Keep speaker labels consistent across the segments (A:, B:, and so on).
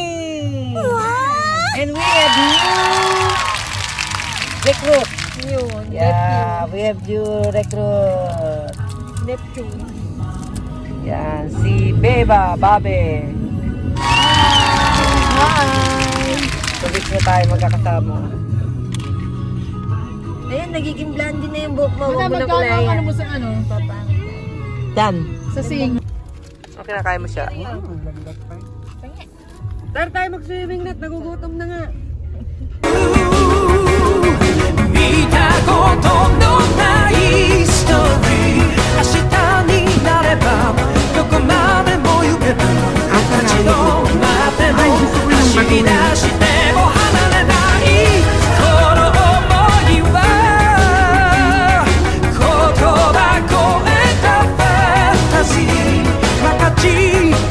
A: morning! And we have new recruit. Yeah, we have new recruit.
B: Neptune.
A: Yan, si Beba, Babe. Hi! Tulis na tayo magkakasama.
B: Ayan, nagiging blondie na yung buhok mo. Huwag mo na
C: Magkano
B: kulayan.
C: ano mo sa ano?
A: Dan.
C: Sa sing.
A: Okay, nakain mo siya. Tara tayo mag-swimming net. Nagugutom na nga.
D: 見たことのないストーリー明日になればどこまでも行けば立ち止まっても走り出しても離れないこの想いは言葉超えたファンタジー分かち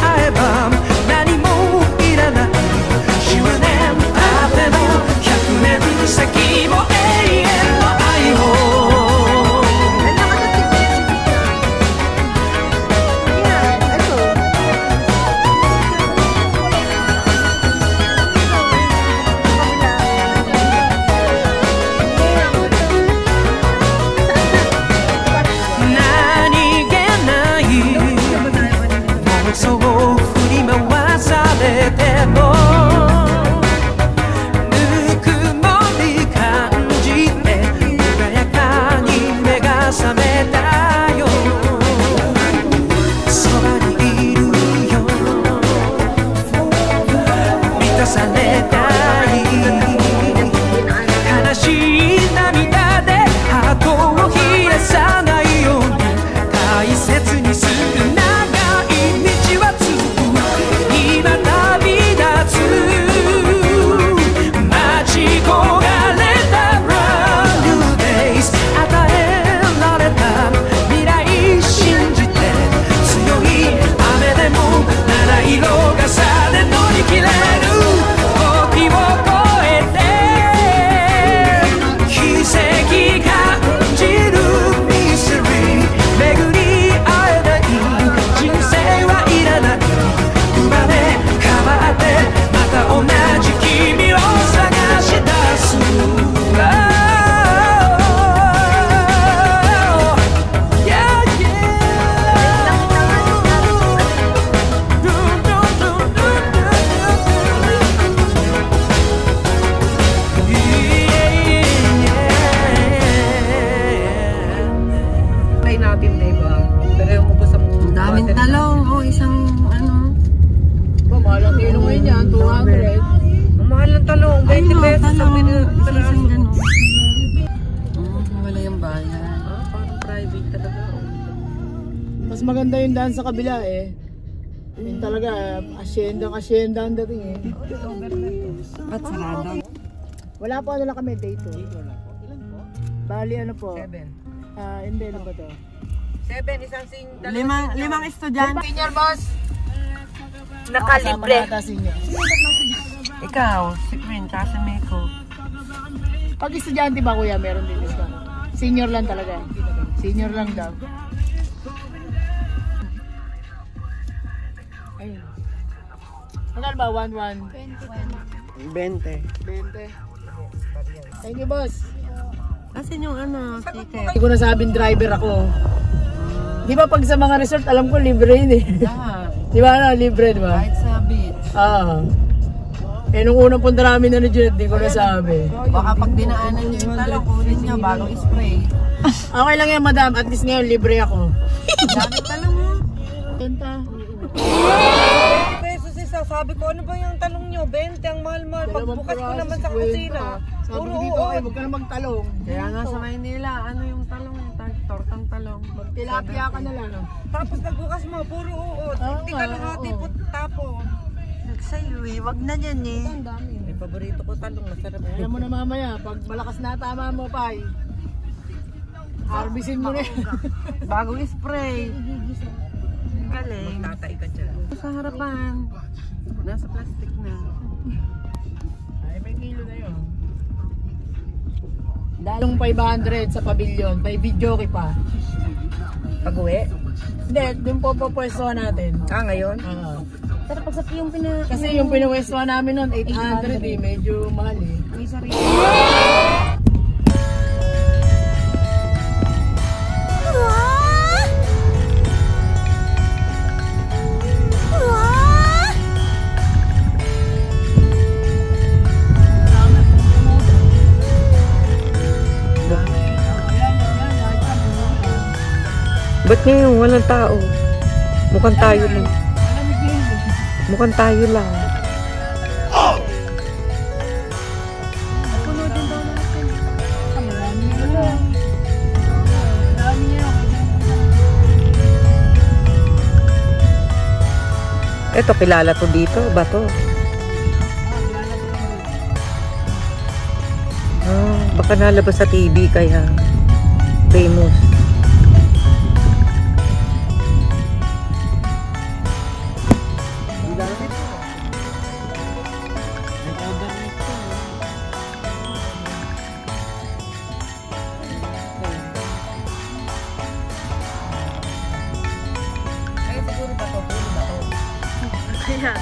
D: 合えば何もいらない10年経っても100年先も永遠の愛を何気ない妄想を振り回されてもぬくもり感じて穏やかに目が覚めたよそばにいるよ満たされたい悲しい涙でハートを冷やさないように大切にする長い道は続く今旅立つ待ち焦がれた Brand new days 与えられた未来信じて強い雨でも七色傘で乗り切れる時を越えて奇跡感じるミステリー巡り会えない人生はいらない生まれ変わってまた同じ君を探し出す Yeah, yeah.
A: Try natin, diba? Pero yung ubos ang
B: Daming talong. O, isang ano.
C: Ba, mahal ang kilo ngayon yan. 200.
A: Ang mahal ng talong. 20 pesos sa
B: Isang
A: pinaso.
B: ganun. Wala yung bayan.
A: Parang private talaga.
C: Mas maganda yung daan sa kabila eh. Yun talaga, asyenda ang dating eh.
B: Ba't sarado?
C: Wala po ano lang kami, day 2. Bali ano po?
A: 7.
C: Hindi, ano ba to?
A: 7, isang sing...
B: Limang estudyante.
C: Senior boss!
B: Nakalibre.
C: Kasama nata senior.
A: Ikaw, si Queen, tsaka si Miko.
C: Pag estudyante ba kuya, meron din discount? Senior lang talaga. Senior lang daw. Ayun. Magkano ba? 1-1?
A: 20.
C: 20. Thank you boss.
B: Asan yung ano, ticket?
C: Hindi ko nasabing driver ako. Di ba pag sa mga resort, alam ko libre yun eh.
B: Lahat.
C: Di ba ano, libre di ba?
B: Kahit sa beach.
C: Eh nung unang punta namin na ni Junet, di ko nasabi.
B: Baka pag dinaanan nyo yung talong, kunin nyo bagong spray.
C: Okay lang yan madam, at least ngayon libre ako.
B: Daming talong mo.
C: Kanta.
A: Pesos isa, sabi ko, ano ba yung talong nyo? 20 ang mahal-mahal. Pagbukas ko naman sa kusina.
C: Sabi ko dito kayo, huwag ka na magtalong.
B: Kaya nga sa Maynila, ano yung talong? Tortang talong.
C: Tilapia ka na lang.
A: Tapos nagbukas mo, puro uod. Hindi ka lahati po tapo.
B: Sa'yo eh, wag na yan eh.
C: Ang dami.
A: May paborito ko talong, masarap.
C: Alam mo na mamaya, pag malakas na tama mo pa harbisin mo na yan.
B: Bagong spray. Galing.
A: Tatay ka dyan.
B: Sa harapan. Nasa plastic na.
C: Ay, may kilo na yun. Dalong 500 sa pavilion, may video pa.
A: Pag-uwi?
C: Hindi, dun po pwesto natin.
A: Ngayon?
E: Pero pag sa yung
C: Kasi yung pinawestwa namin noon, 800 eh. Medyo mahal eh.
E: may sarili.
A: Ba't ngayon walang tao? Mukhang tayo lang. Mukhang tayo lang.
E: Puno din daw natin.
A: Eto, kilala to dito. Ba to? Baka nalabas sa TV kaya famous.
E: Kaya,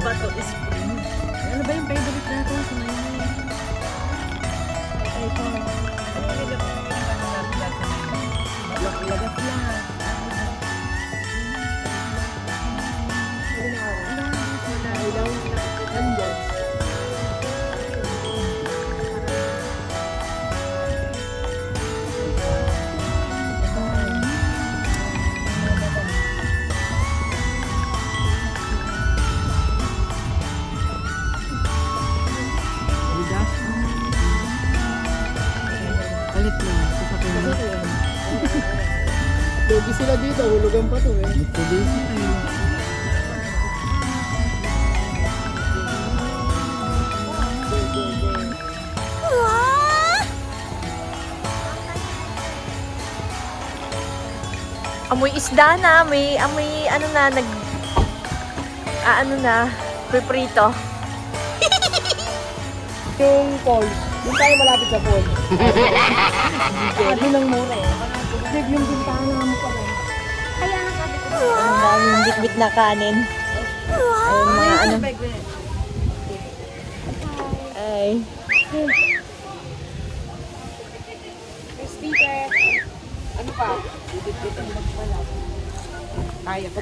E: bato is spring. Ano ba yung favorite natin sa ngayon? Ito. Lagat lang.
B: Palit na. Sasakyan.
C: Dogi sila dito, hulugan pa to eh.
E: Amoy isda na, may amoy ano na ano na, priprito.
C: Yung falls, yung tayo malapit sa falls. Sabi ng mura eh. Big yung bintana mo pala.
E: Kaya na sabi ko. Ang daming bitbit na kanin. Ayun mga ano. Ay.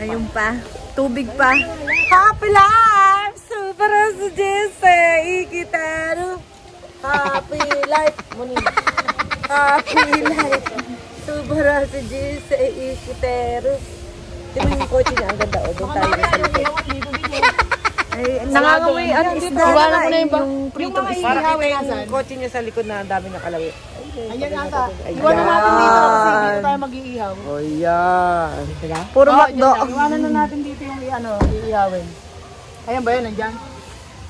E: Ayun pa. Tubig pa. Happy life! Super sa Jesse! Ikitero! Happy life! Happy life! Super sa Jesse! Ikitero! Di ba yung kotse niya? Ang ganda o. Doon tayo sa likod. Ay, nangangamoy. Ano isda?
C: Iwanan ko na yung
E: pritong isda.
A: Para kita yung kotse niya sa likod na ang dami nakalawit.
C: Ayan ata. Iwanan natin dito kasi dito tayo mag-iihaw.
A: Oh, yan.
E: Puro makdo.
C: Iwanan na natin dito yung iihawin. Ayan ba yun? Nandyan?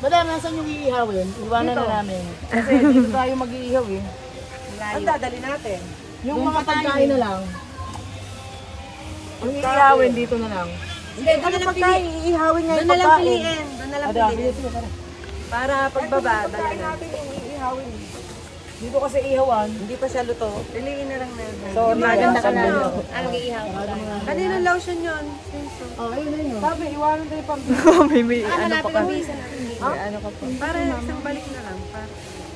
C: Madam, nasan yung iihawin? Iwanan na namin. Kasi dito tayo mag-iihaw eh.
A: Ang dadali natin.
C: Yung mga pagkain na lang. Yung iihawin dito na lang.
A: Hindi, doon na lang piliin. Iihawin nga yung pagkain. Doon na lang piliin. Doon na lang piliin. Para pagbaba, dala na. natin yung iihawin.
C: Dito kasi ihawan.
A: Hindi pa siya luto.
E: Piliin na lang na.
A: So, maganda ka na.
E: Anong iihaw?
A: Kanina lotion yun.
C: Oh, ayun na yun.
A: Sabi, iwanan tayo pang...
E: May ano pa ka.
A: Ano ka pa? Para isang balik na lang.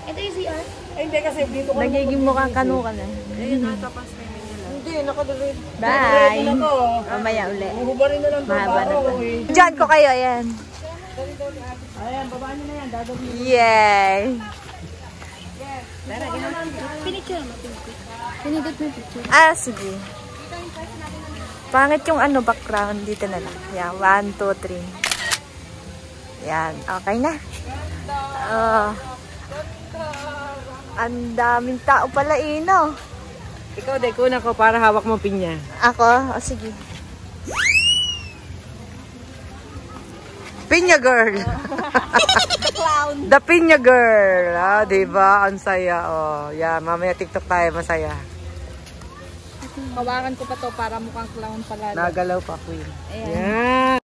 E: Ito yung CR?
C: Hindi kasi dito ko.
E: Nagiging mukhang kanu ka na.
A: Ayun, natapas na yun nila. Hindi, nakaduloy.
E: Bye!
C: na to.
E: Mamaya uli.
C: Huhubarin na lang to.
E: Mahaba na to.
C: eh.
E: Diyan ko kayo, ayan.
C: Ayan, babaan nyo na yan. Dadawin.
E: Yay!
F: Pinicture mo, pinidot mo picture.
E: Ah, sige. Pangit yung ano, background. Dito na lang. Yan, 1, 2, 3. Yan, okay na. Ang daming tao pala, no?
A: Ikaw, de, kuna ko para hawak mo pinya.
E: Ako? O, sige.
A: Pinya girl! The Pinya girl! Ah, diba? Ang saya. Oh, yeah, mamaya TikTok tayo, masaya.
F: Hawakan ko pa to para mukhang clown pala.
A: Nagalaw pa, queen.
F: Ayan.
A: Yeah!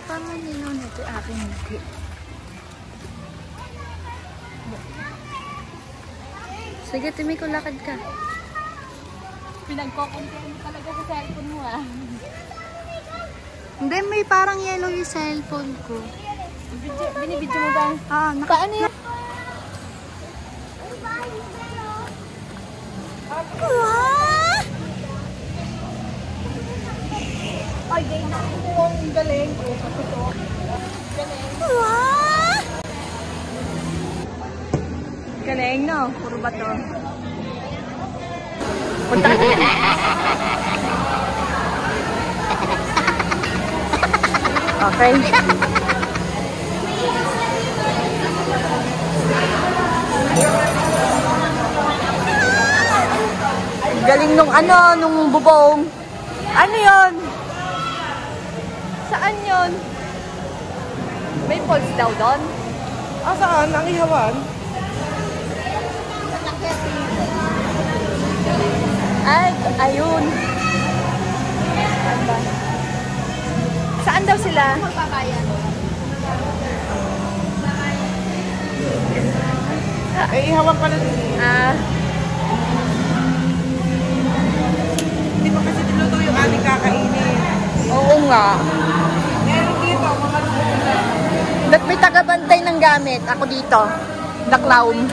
F: Paano nilunod ito aking Sige, Timmy, kung lakad ka.
E: Pinagko-compare mo talaga sa cellphone mo ah.
F: Hindi, may parang yellow yung cellphone ko.
E: Binibidyo mo ba?
F: Ah,
E: Paano yan? Ay, gay na. Ang galing.
F: galing, no? Puro bato.
A: Okay. Galing nung nung bubong. Ano yon? Saan yon? May falls daw doon?
B: Ah, saan? Ang ihawan?
A: Ay, ayun. Saan ba? Saan daw sila?
E: Magbabayan.
B: Eh, ihawan pala din. Hindi pa kasi tinuto yung ating kakainin.
A: Oo nga.
B: Meron dito, mga luto.
A: Ba't may tagabantay ng gamit? Ako dito. The clown.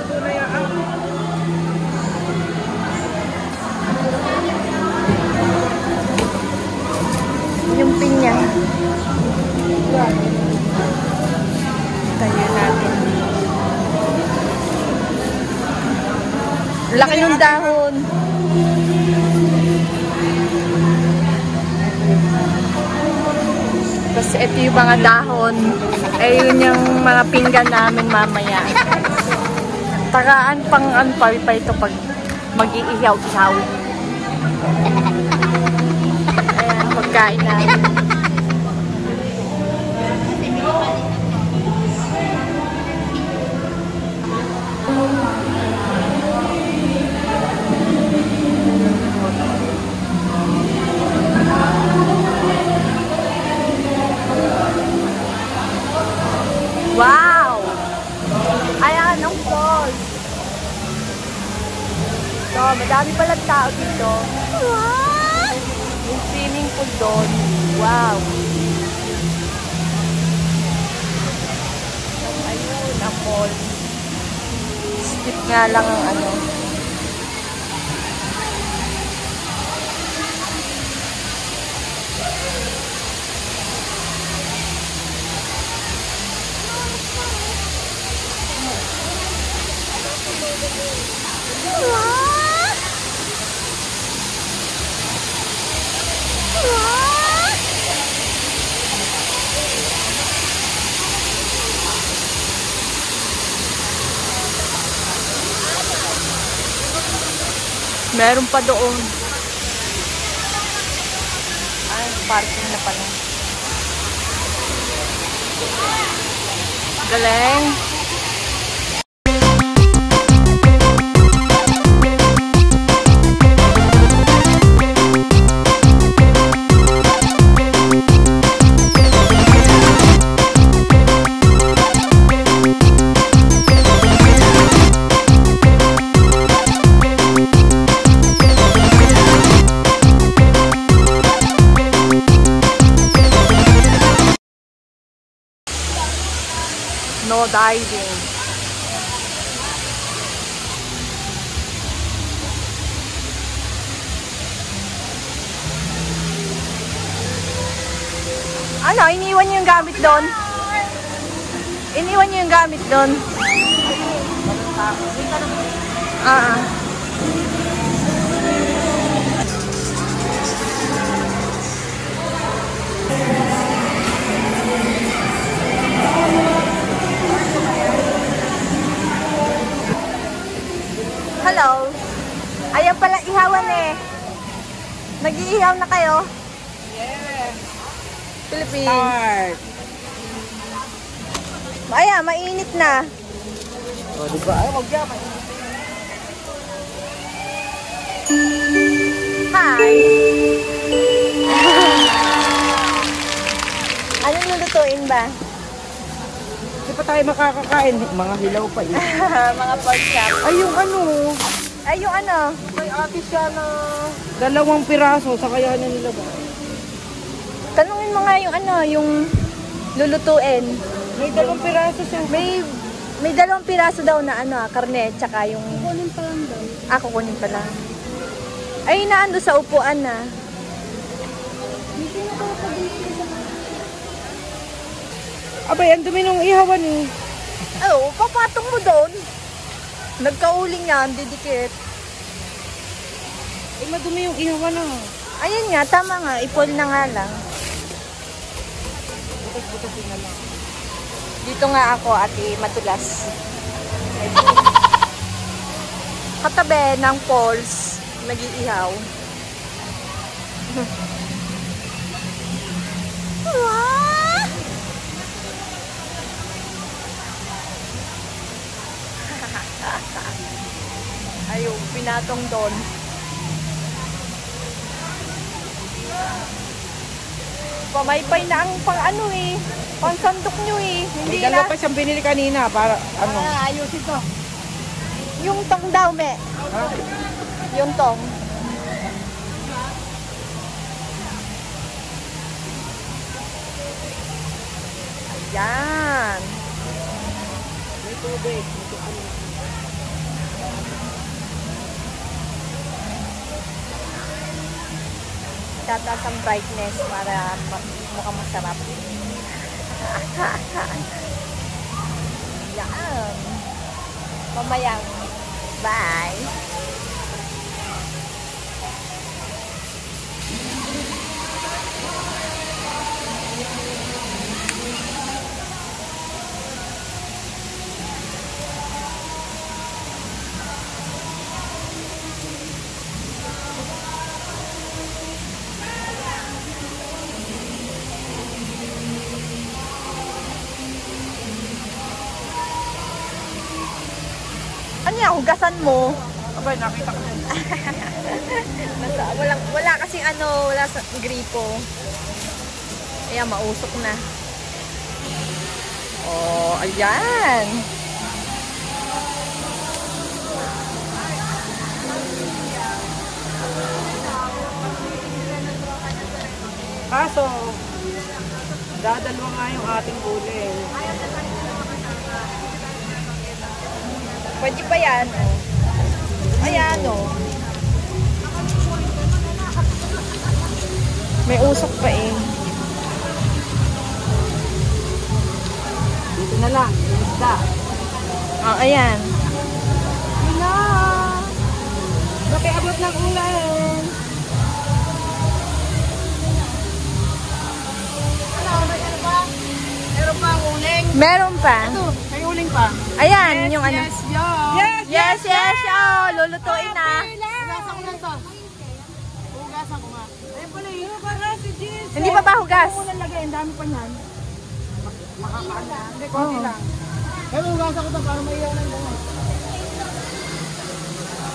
A: Yung pinya. Tayo natin. Laki ng dahon. Tapos ito yung mga dahon. Ayun yung mga pinggan namin mamaya. Tagaan pang pa ito pag mag-iihaw-ihaw. Ayan, pagkain namin. Wow! Ayan, ang falls. So, madami pala tao dito. Wow! Yung swimming pool doon. Wow! Ayun, ang falls. Steep nga lang ang ano. Meron pa doon. Ay, parking na pala. Galing. No diving. Ano? Iniwan niyo yung gamit doon? Iniwan niyo yung gamit doon? Hello. Ayan pala ihawan eh. Nag-iihaw na kayo?
B: Yes.
A: Philippines.
B: Start.
A: Ayan, mainit na.
B: O, diba? Ay, wag yan.
A: Hi. Anong lulutuin ba?
B: Hindi pa tayo makakakain. Mga hilaw pa yun.
A: Mga pork chop.
B: Ay, yung ano.
A: Ay, yung ano?
B: May ate siya na 2 piraso sa kaya niya nila ba?
A: Tanungin mo nga yung ano, yung lulutuin.
B: May 2 piraso siya.
A: May 2 piraso daw na ano, karne, tsaka yung...
F: Kunin pa lang daw.
A: Kukunin pa lang. Ay, naando sa upuan na.
F: Hindi na ko pa dito sa...
B: Abay, ang dumi nung ihawan eh.
A: Oo, papatong mo doon. Nagkauling yan, didikit.
B: Eh, madumi yung ihawan na.
A: Ayun nga, tama nga. Ipol na nga lang.
B: Butas-butasin na lang.
A: Dito nga ako, ate, matulas. Katabi ng poles, nag-iihaw. Ayun, pinatong doon. Pamaypay na ang pang ano eh. Pang sandok nyo eh. Hindi
B: May 2
A: na.
B: pa siyang binili kanina para ano.
C: Ayos ito.
A: Yung tong daw, me. Yung tong. Ayan.
B: May tubig.
A: Tataas ang brightness para mukhang masarap. Yan. Mamayang. Bye. Ano yan? Hugasan mo.
B: Abay, nakita ko.
A: Wala kasing ano, wala sa gripo. Ayan, mausok na. Oh, ayan.
B: Kaso, dadalwa nga yung ating huli.
A: Pwede pa yan, oh. Ayan, oh. May usok pa eh.
B: Dito na lang, isda.
A: Oh, ayan.
B: Wala! Bakit abot ng ulan?
C: Meron pa ang uling.
A: Meron pa.
C: May uling pa.
A: Ayan, yung ano.
B: Yes!
A: Yes, oh. Lulutuin na.
C: Hugasan ko lang to. Hugasan ko nga.
B: Ayun pala yun, para si Jis.
A: Hindi pa ba hugas?
B: Ang lagay, ang dami pa niyan. Hindi, konti lang.
C: Pero hugasan ko to para maiyaw ng bunga.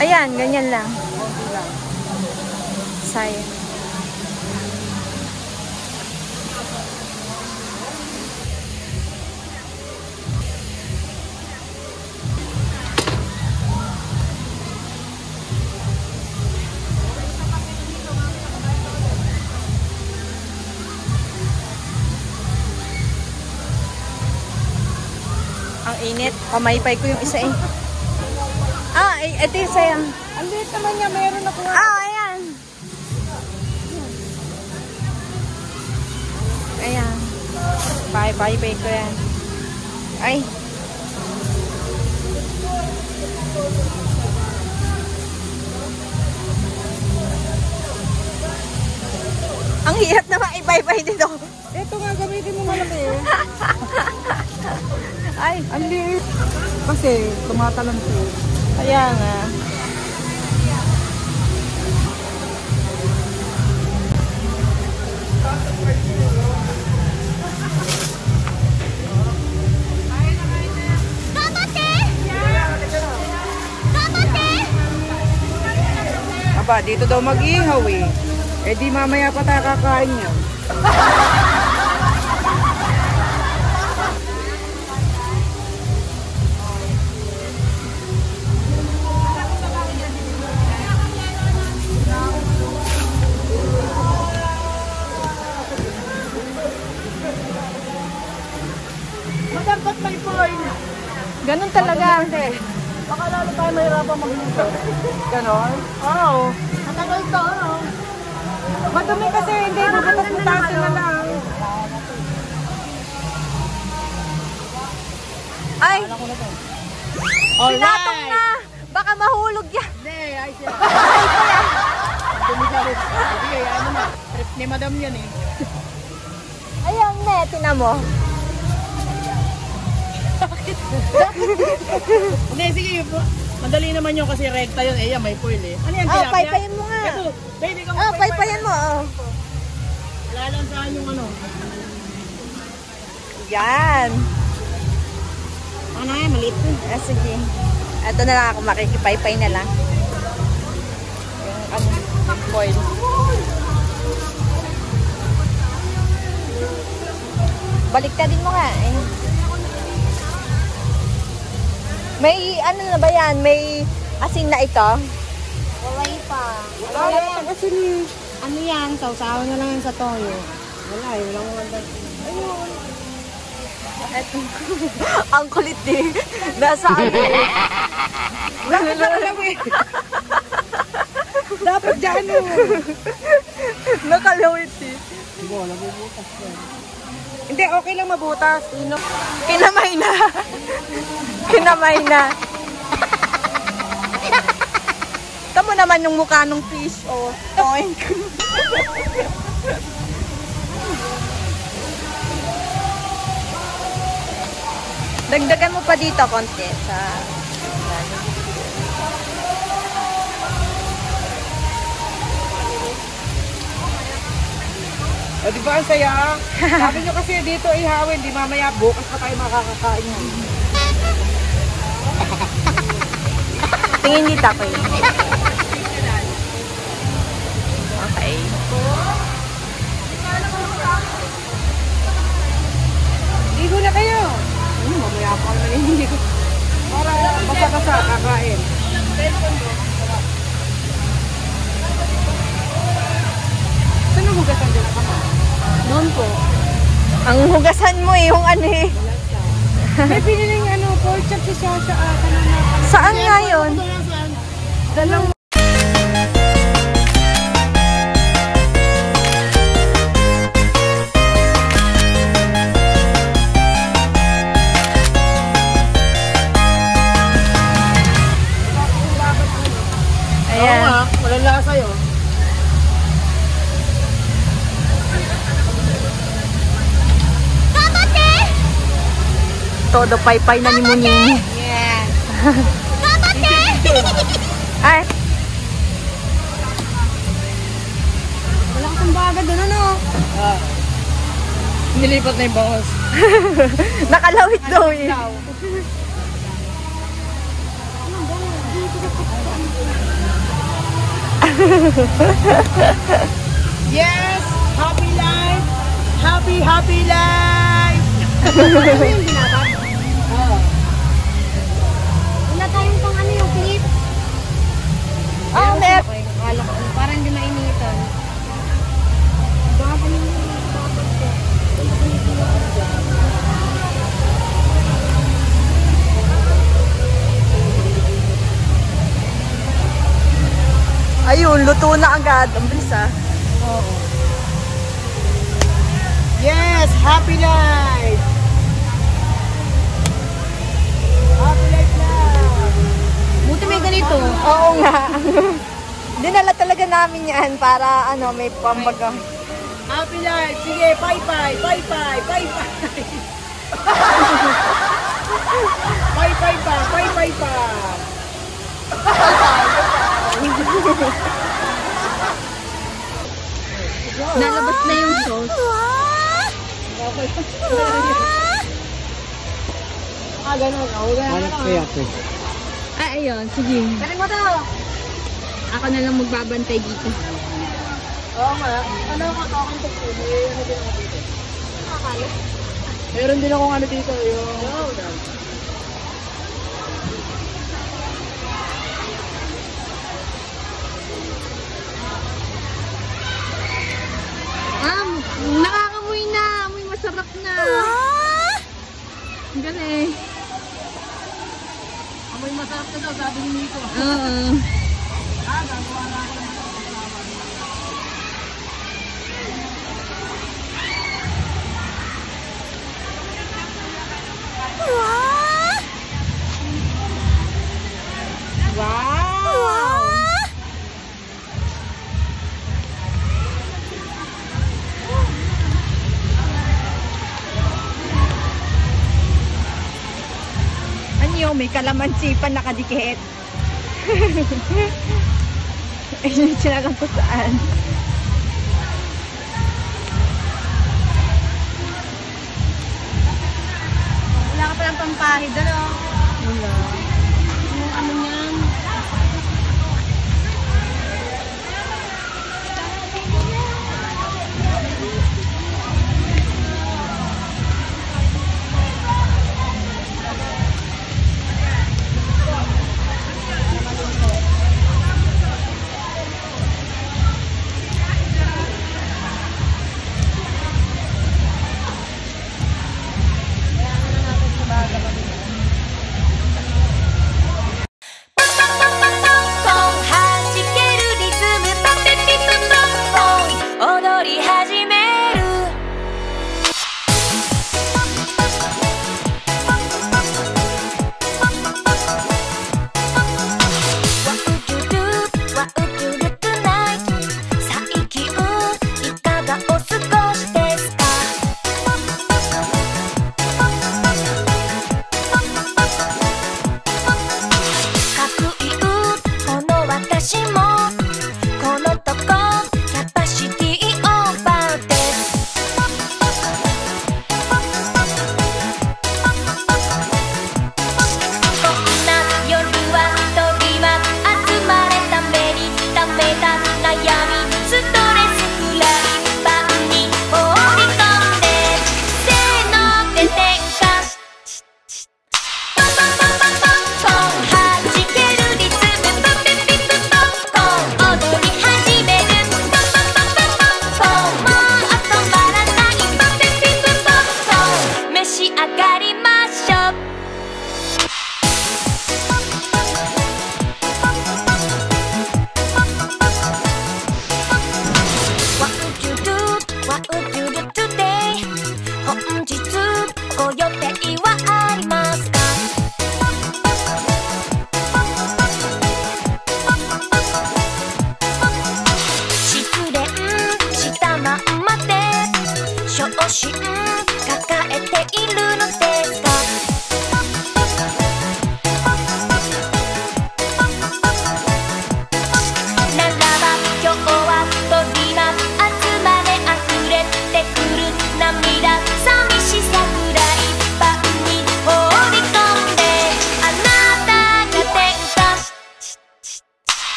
A: Ayan, ganyan lang.
B: Konti lang.
A: Sayang. Ang init. Pamaypay ko yung isa eh. Ito yung sayang.
B: Ang liit naman niya, meron ako nga.
A: Ayan. Ayan. Pay ko yan. Ay. Ang hirap na maibay-bay dito.
B: Ito nga, gamitin mo malaki eh.
A: Ay.
B: Ang liit. Kasi, tumatalon siya.
A: Kaya nga.
B: Aba, dito daw mag-ihaw eh. Eh di mamaya pa tayo kakain yan.
C: Baka lalo tayo mahirapan magluto.
B: Ganon.
C: Oo. Matagal to, ano?
B: Madumi kasi, hindi. Bubutas-butasin na lang.
A: Ay! Pinatong na! Baka mahulog yan.
C: Hindi, ayos yan.
A: Ay, kaya.
C: Dumigalit. Sige, ano na. Trip ni madam yan eh.
A: Ayan, tinan mo.
C: Hindi, sige. Madali naman yun kasi rekta yun. Eh, yan, may foil eh. Ano yan,
A: Oh,
C: tilapia?
A: paypayan mo nga.
C: Ito, baby, kang
A: Oh, paypayan mo. Oh.
C: Lalansahan yung ano.
A: Yan.
C: Ano nga, maliit po.
A: Sige. Ito na lang ako, makikipaypay na lang. Yung foil. Baliktadin mo nga eh. May ano na ba yan? May asin na ito?
E: Wala pa.
B: Wala pa kasi ni...
E: Ano yan? Sausawan na lang yan sa toyo.
B: Wala eh, walang wala. Ayun.
A: Eto. Ang kulit eh. Nasa ano eh.
B: Dapat alam eh. Dapat dyan mo.
A: Nakalawit eh.
B: Hindi, okay lang mabutas.
A: Kinamay na. Kinamay na. Tamo naman yung mukha ng fish. Oh, toink. Dagdagan mo pa dito konti sa...
B: O, di ba ang saya? Sabi nyo kasi dito ihawin, di mamaya bukas pa tayo makakakain.
A: Tingin dito ako yun. Okay.
B: Ligo na kayo. Mamaya pa naman hindi ko. Para basa-basa kakain. Saan ang hugasan dyan ka ma?
A: Noon po. Ang hugasan mo eh, yung ano eh.
B: May piniling ano, pork chop si Shasha ata na
A: Saan nga yun?
B: Dalang
A: Ayan.
C: Walang lasa yun.
A: Todo paypay na ni Muning.
E: Yeah.
A: Ay,
E: Wala kasang baga doon, ano?
C: nilipat na yung bangos.
A: nakalawit daw eh.
C: Yes! Happy life! Happy, happy life!
E: Ano yung binabat? Wala tayong pang ano yung clip.
A: Ah, mer.
E: Okay, akala ko. Parang hindi mainitan. Baka pa yung babat ko.
A: Ayun, luto na agad. Ang bilis ah.
C: Yes! Happy life! Happy life na!
E: Buti may ganito.
A: Oo nga. Dinala talaga namin yan para ano, may pambaga.
C: Happy life! Sige, bye-bye! Bye-bye! Bye-bye! Bye-bye pa! Bye-bye pa!
E: Nalabas na yung sauce.
C: Ah, ganun. Oh, ganun.
E: Ah, ayun. Sige.
C: Galing mo to!
E: Ako na lang magbabantay dito.
C: Oo nga. Ano ako talking to food? Ano din ako dito? Meron din akong ano dito. Yung...
E: Nakakamoy na. Amoy masarap na. Galing.
C: Amoy masarap.
B: masarap na daw, sabi ni Nico.
A: Anyo, may kalamansi pa nakadikit. Ayun, sinalang ko saan.
F: Wala ka palang pampahid, ano?
A: Wala.
F: Yung ano niyan?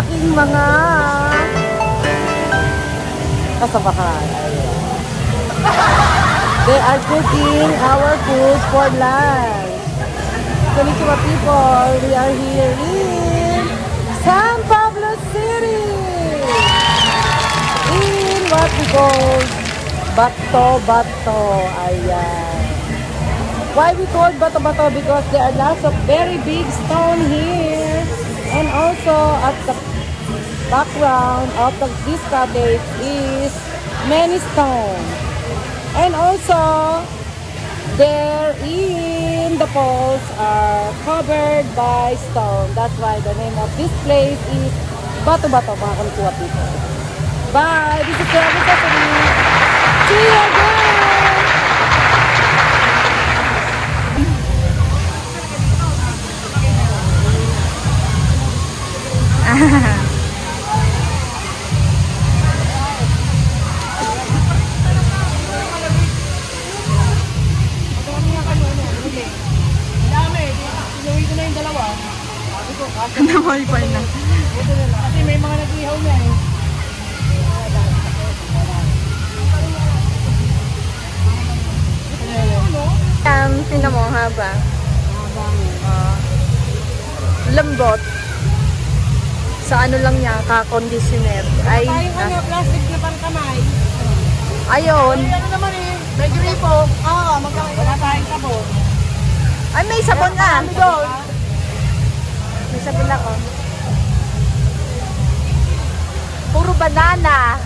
E: aking mga kasabakan. They are cooking our food for lunch. Konnichiwa people, we are here in San Pablo City. In what we call Bato-Bato. Ayan. Why we call Bato-Bato? Because there are lots of very big stone here. And also at the background of this cottage is many stones. And also there in the poles are covered by stone. That's why the name of this place is Bato-Bato, mga Konnichiwa people. Bye! This is Travis Stephanie. See you again!
A: Na-wifi na.
C: Kasi may mga nag-ihaw niya eh.
A: Tingnan mo, haba. Lambot. Sa ano lang niya, ka-conditioner. Ay,
C: Plastic na pangkamay.
A: ayun.
C: Ano naman eh, may gripo. Wala tayong sabon.
A: Ay, may sabon na.
C: Ano doon?
A: May sabon ako. Puro banana.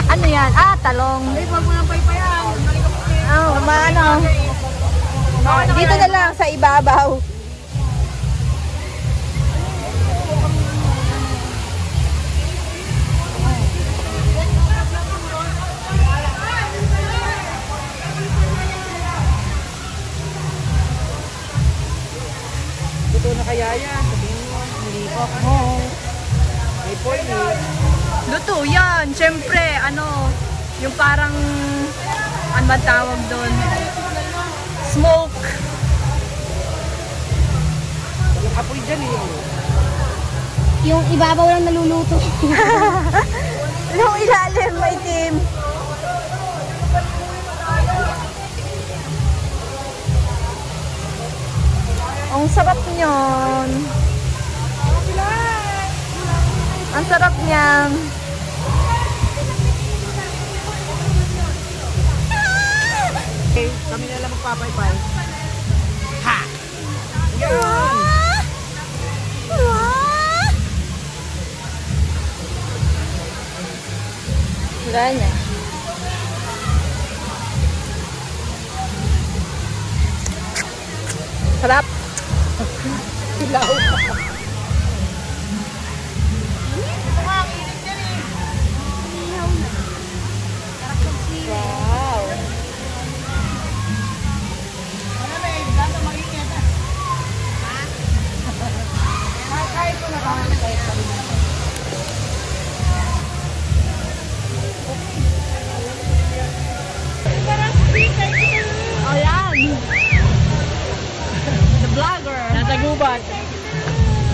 A: Ano yan? Ah, talong.
C: Ay, wag mo nang paypayan.
A: Oh, ano? Dito na lang sa ibabaw.
C: Ito na kaya yan. Sabihin mo, hindi ko ako. May point eh.
A: Luto yan. Siyempre, ano, yung parang, ano ba tawag doon? Smoke.
C: Yung apoy dyan eh.
F: Yung ibabaw lang naluluto.
A: Yung ilalim, maitim. Ang sarap niyon. Ang sarap niyan.
C: Okay, kami na lang magpapaypay. Ha! Yan!
A: Ganyan. Sarap.
C: Hilaw.
A: Wow. Oh, yan. The vlogger.
C: Nasa gubat.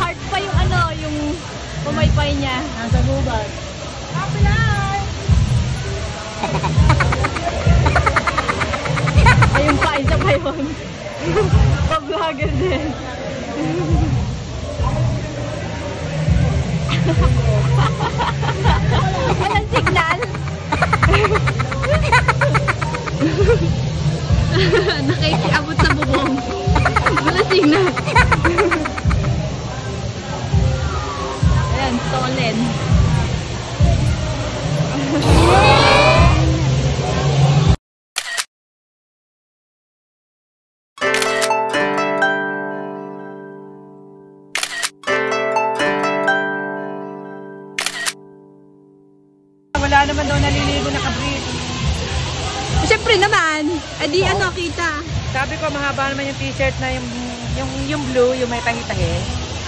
A: Heart pa yung ano, yung pumaypay niya.
C: Nasa gubat.
A: Ayun pa, isa pa yun. Pa-vlogger din. Walang signal. Nakikiabot sa bubong. Walang signal. Ayan, stolen.
C: Wala naman daw naliligo na kabrit.
A: Siyempre naman. Edi ano, kita.
C: Sabi ko mahaba naman yung t-shirt na yung blue, yung may tahi-tahi.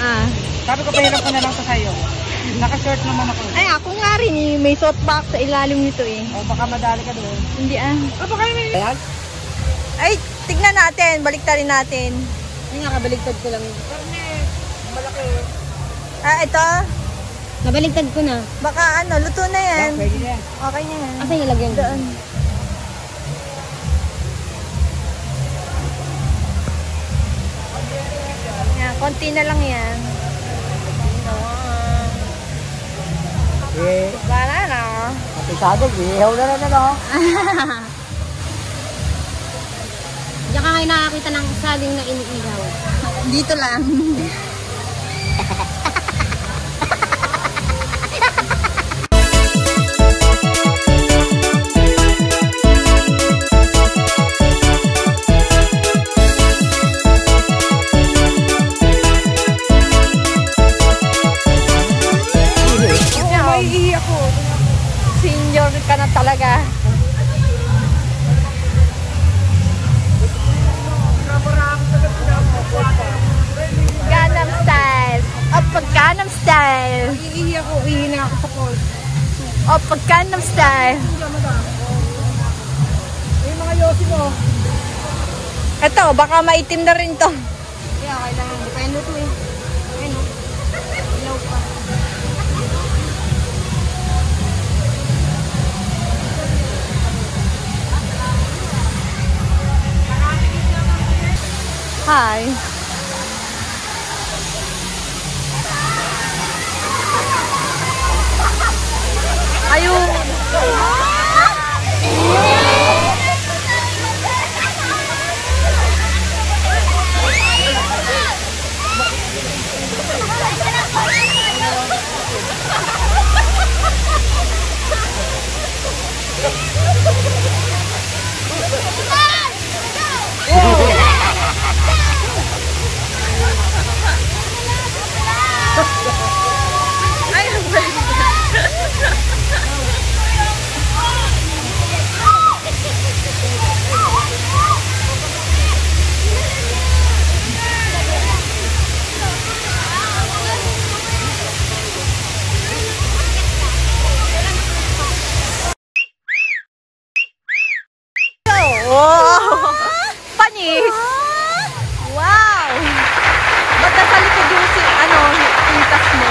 A: Ah.
C: Sabi ko pahiram ko na lang to sa'yo. Naka-short naman ako.
A: Ay, ako nga rin eh. May softbox sa ilalim nito eh.
C: O baka madali ka doon.
A: Hindi ah.
C: O baka may... Ayan.
A: Ay, tignan natin. Baliktarin natin.
E: Ay, nakabaligtad ko lang yun.
B: Malaki.
A: Ah, ito?
E: Nabaligtad ko na.
A: Baka ano, luto na yan.
B: Pwede na yan.
A: Okay na yan.
E: Asa nilagyan?
A: Doon. Yan, konti na lang yan.
C: Eh,
A: Wala na.
C: kapisado, ihaw na lang ano.
E: Diyan ka ngayon nakakita ng saging na iniihaw.
A: Dito lang.
B: Maiihi ako.
A: Senior ka na talaga. Gangnam Style. Oppa Gangnam Style.
B: Maiihi ako. Ihi na ako sa court.
A: Oppa Gangnam Style.
B: Yung mga yosi mo.
A: Ito, baka maitim na rin to.
B: Kaya kailangan. Depende to eh. Ayun o. Ilaw pa.
A: Hi. Ayun. Wow! Panis! Wow! Ba't nasa likod yung pintas mo?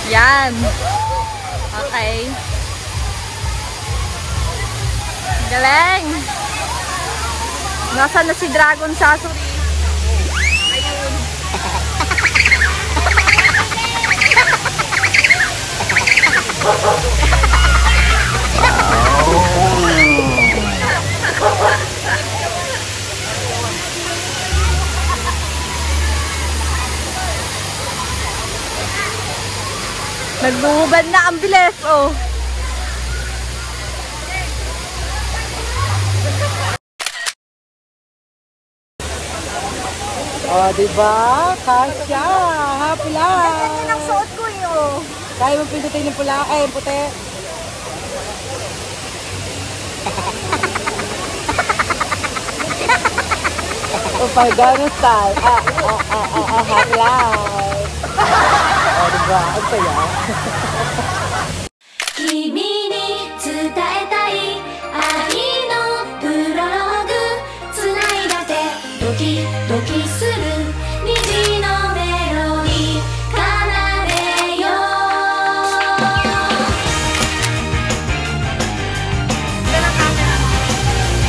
A: Yan. Okay. Galing! Nasaan na si Dragon Sasori? Ayun. Nagbubad na ang bilis, oh.
B: Oh, diba? Kasya. Happy lang.
A: Yan ang suot ko, oh.
B: Kaya mo pindutin yung pula. Ay, yung puti. Oh, pag gano'n style. Happy life. Oh, diba? Ang saya.
G: 君に伝えたい愛のプロローグつないだ手ドキドキする虹のメロディー奏でよう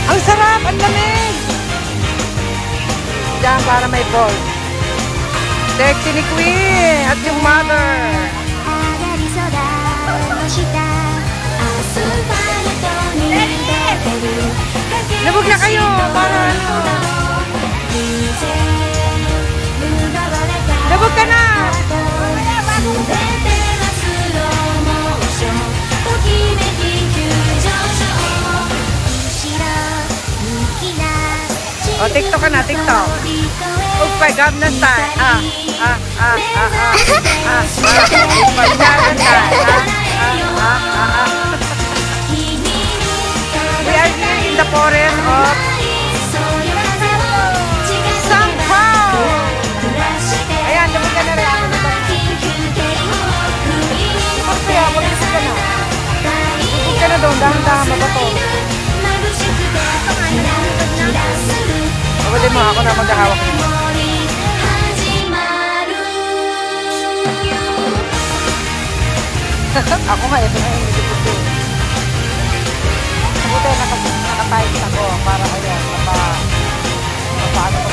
B: Ang sarap! Ang lamig! Diyan para may ball. Sexy ni Queen at yung mother.
G: 上がり空の下アスファルトに立てる
B: Labog na kayo! Para ano? Labog ka na!
G: 全てがスローモーションときめき急上昇後ろ向きな
B: O, TikTok ka na, TikTok. Upay, Gangnam Style. Upay, Gangnam Style. We are here in the forest of Sangpao. Ayan, labog ka na rin. na doon, dahan-dahan mabato. Kapatid mo, ako na maghahawak. Ako nga, ito na yung nilipito. Buti, nakatayos ako para ayan, paano ko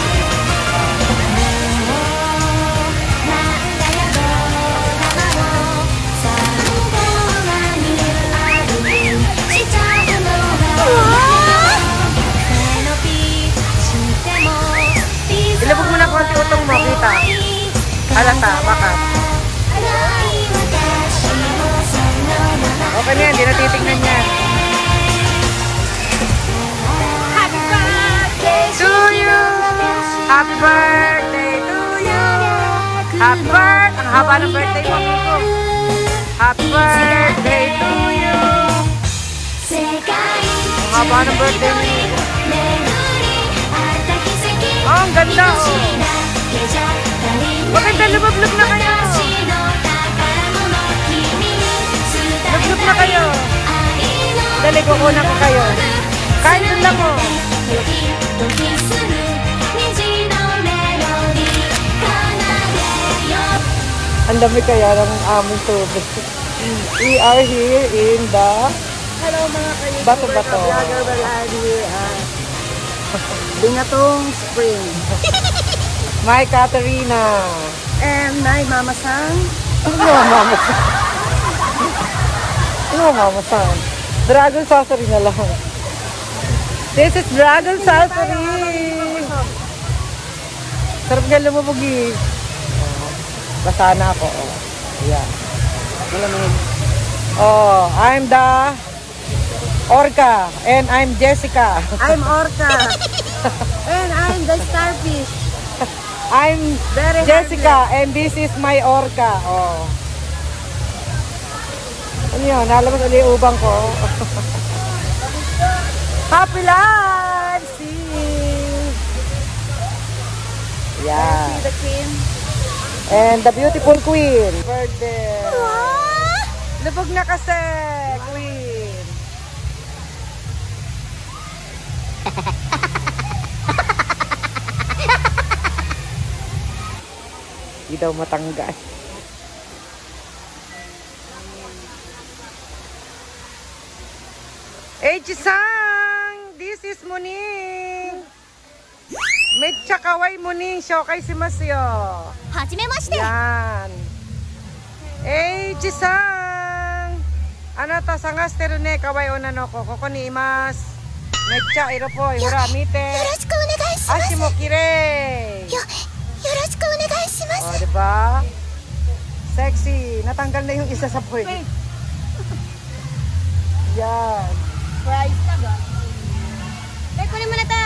B: ilabog mo na konti utong mo, kita. Halata, baka. Okay na yan, di natitignan yan. Happy birthday to you! Happy birthday to you! Happy birthday! Ang haba ng birthday mo, Kiko. Happy birthday to you! Ang haba ng birthday mo. Oh, ang ganda, oh. Maganda, lubab-lub na kayo. Lubab na kayo. Dali, kukunan ko kayo. Kain doon lang, oh. Ang dami kaya ng aming tubig. We are here in the
C: Hello mga kayo.
B: Bato-bato.
C: Vlogger Baladi here. Bingatong Spring.
B: My Katerina.
C: And my Mama San.
B: Ano yung Mama San? Ano yung Mama San? Dragon Saucery na lang. This is Dragon Saucery. Sarap nga lumubog eh. Basa na ako. Ayan. Oh, I'm the Orca. And I'm Jessica.
C: I'm Orca. And I'm the starfish.
B: I'm
C: Very
B: Jessica. And this is my Orca. Oh. Ano yun? Nalabas ulit yung ubang ko. Happy life! See! Yeah.
C: The Queen.
B: And the beautiful queen. Birthday. Lubog na kasi, queen. Hindi daw matanggal. Eiji-san! This is Muning! Mecha kawaii Muning! Shoukai shimasu yo!
G: Hajimemashite!
B: Yan! Eiji-san! Anata sangasteru ne kawaii onanoko. Koko ni imasu. Mecha iropoi. Hora, mite! Ashi mo kirei! Oh, diba? Sexy! Natanggal na yung isa sa point. Yan!
C: Price na ba?
G: Eh, kunin mo na ta!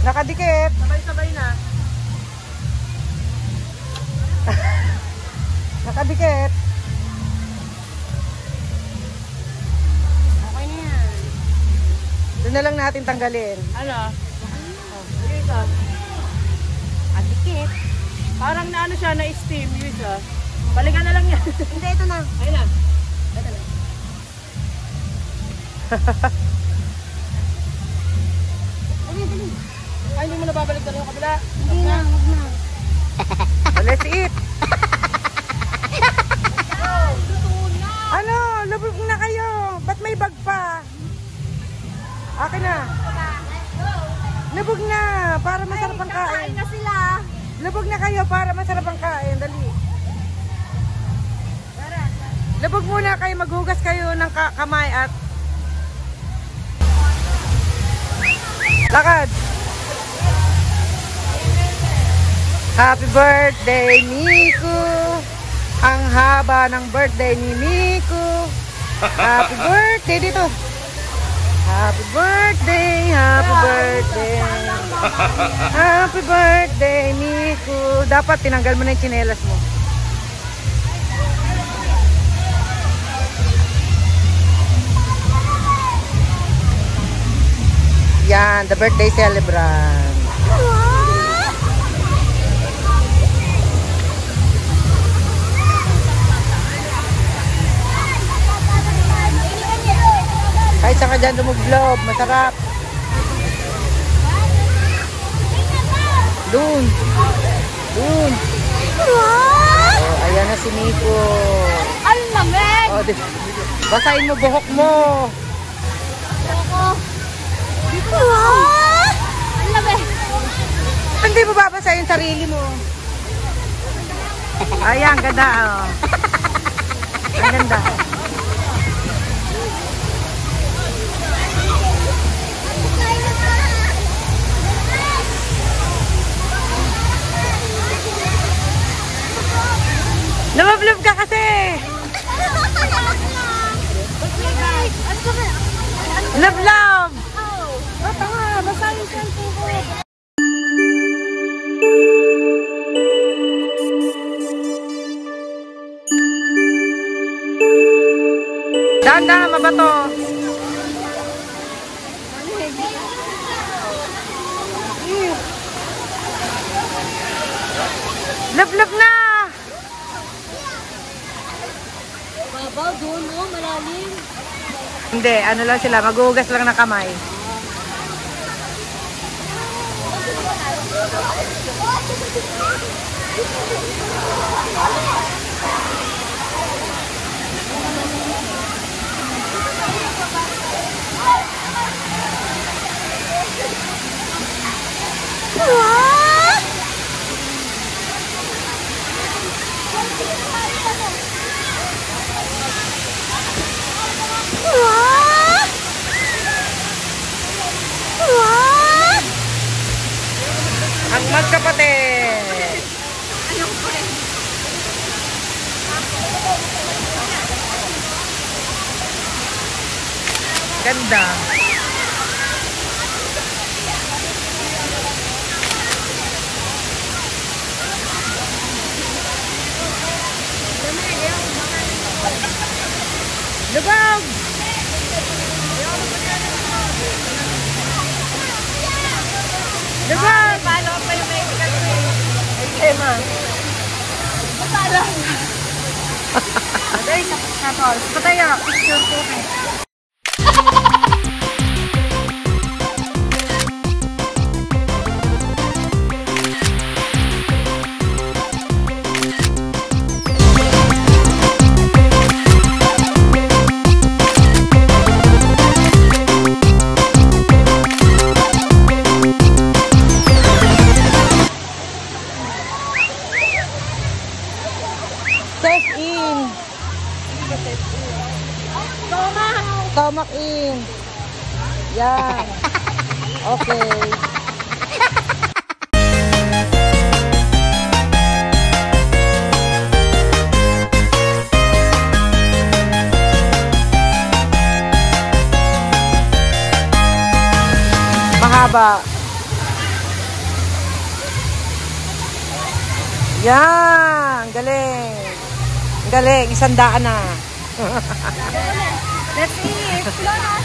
B: Nakadikit!
C: Sabay-sabay na.
B: Nakadikit!
C: Okay na yan.
B: Doon na lang natin tanggalin.
C: Ano? Sige ito. Adikit. Parang na ano siya, na-steam yun siya. Balikan na lang yan.
G: Hindi, ito na.
C: Ayun na. Ay, hindi mo na babalik na yung kabila.
G: Hindi na, huwag na.
B: Let's eat! Ano? Lubog na kayo! Ba't may bag pa? Akin na! Lubog na! Para masarap ang kain.
G: Kain na sila.
B: Lubog na kayo para masarap ang kain. Dali. Lubog muna kayo. Maghugas kayo ng kamay at lakad! Happy birthday, Miku! Ang haba ng birthday ni Miku! Happy birthday dito! Happy birthday! Happy birthday! Happy birthday, Miku! Dapat tinanggal mo na yung tsinelas mo. Yan, the birthday celebrant. isa ka dyan lumublob. Masarap. Doon. Doon. Oh, ayan na si Nico.
F: Ang lamig!
B: Oh, basahin mo buhok mo.
F: Ang lamig!
B: Hindi mo babasahin sarili mo. Ayan, ganda. Oh. Ang ganda. Lumablob ka kasi. Love, love.
F: Tanga, basta yung cellphone ko.
B: Dahan-dahan, mabato. Love na.
F: Babaw, doon mo, malalim.
B: Hindi, ano lang sila, maghugas lang ng kamay. Ang magkapatid. Ganda. Lubog! Lubog!
A: Paano pa yung may kasi?
B: Tema.
A: Aday, sa tol. Pataya, picture ko.
B: Safe in. Stomach in. Yan. Okay. Mahaba. Yan. Galing. Galing. 100 na.
F: Let's eat.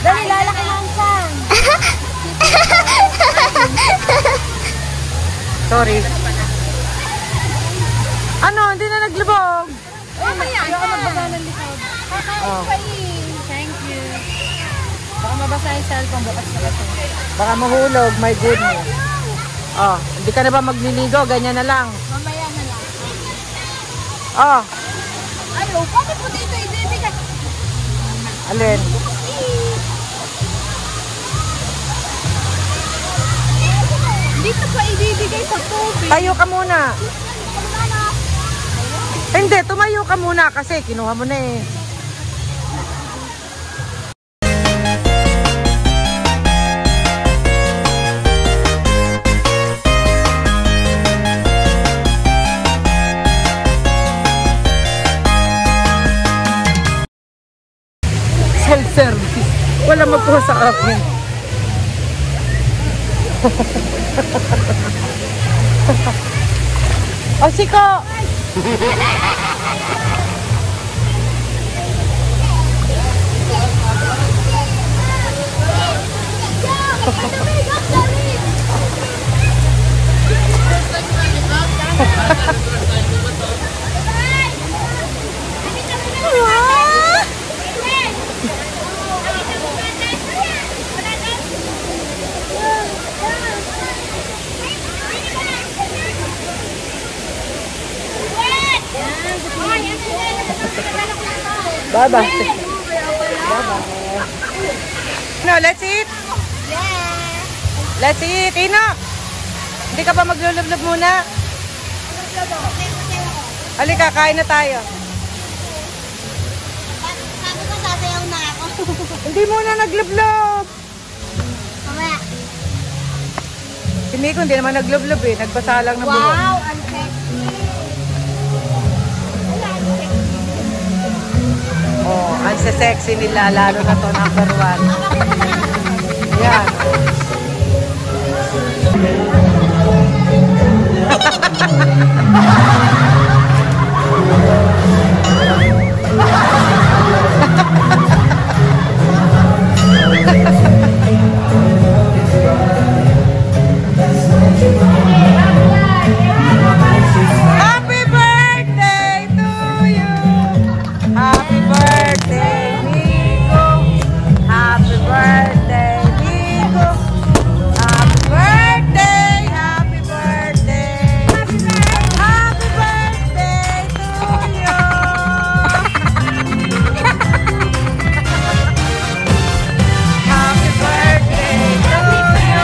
F: Dali, lalaki lang saan.
B: Sorry. Ano? Hindi na naglubog.
F: Mamaya, ayoko magbasa ng likod.
B: Oh.
F: Thank you. Baka mabasa yung cellphone bukas na kasi.
B: Baka mahulog. My goodness. Oh, hindi ka na ba magliligo? Ganyan na lang.
F: Mamaya na lang.
B: Oh,
F: Ano? Bakit mo dito ibibigay?
B: alin?
F: Dito pa ibibigay sa tubig.
B: Tayo ka muna. Hindi, tumayo ka muna kasi kinuha mo na eh. Self-service. Wala magpuha sa akin. O, siko! Bye-bye. No, let's eat. Let's eat. Ino. Hindi ka pa maglulublub muna? Halika, kain na tayo.
G: Sabi ko sasayaw na ako.
B: Hindi muna naglublob.
G: Mamaya.
B: Si Miko hindi naman naglublob eh. Nagbasa lang ng buhok.
G: Wow, ang sexy.
B: Oh, ang sexy nila. Lalo na to number 1. Yan. Happy birthday to you. Happy birthday, Miko. Happy birthday, Miko. Happy birthday, happy birthday. Happy birthday to you. Happy birthday to you.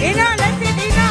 B: Ino, let's eat, Ino.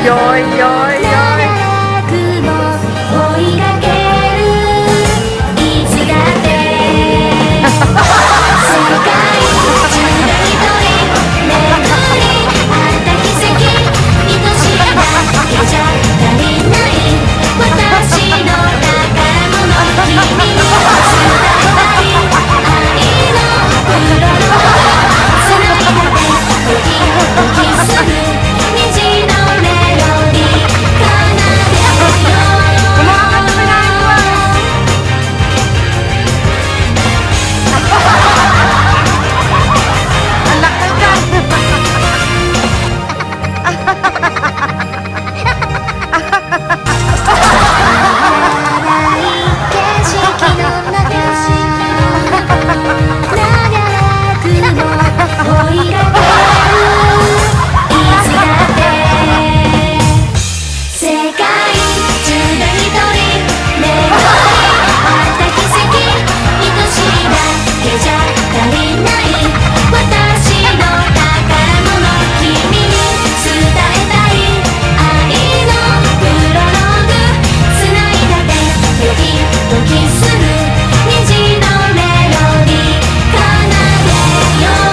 A: Yoy, yoy, yoy.
G: 追いかけるいつだって世界中で一人巡り合った奇跡愛しいだけじゃ足りない私の宝物君に伝えたい愛のプロローグ繋いだてドキドキする虹のメロディー奏でよ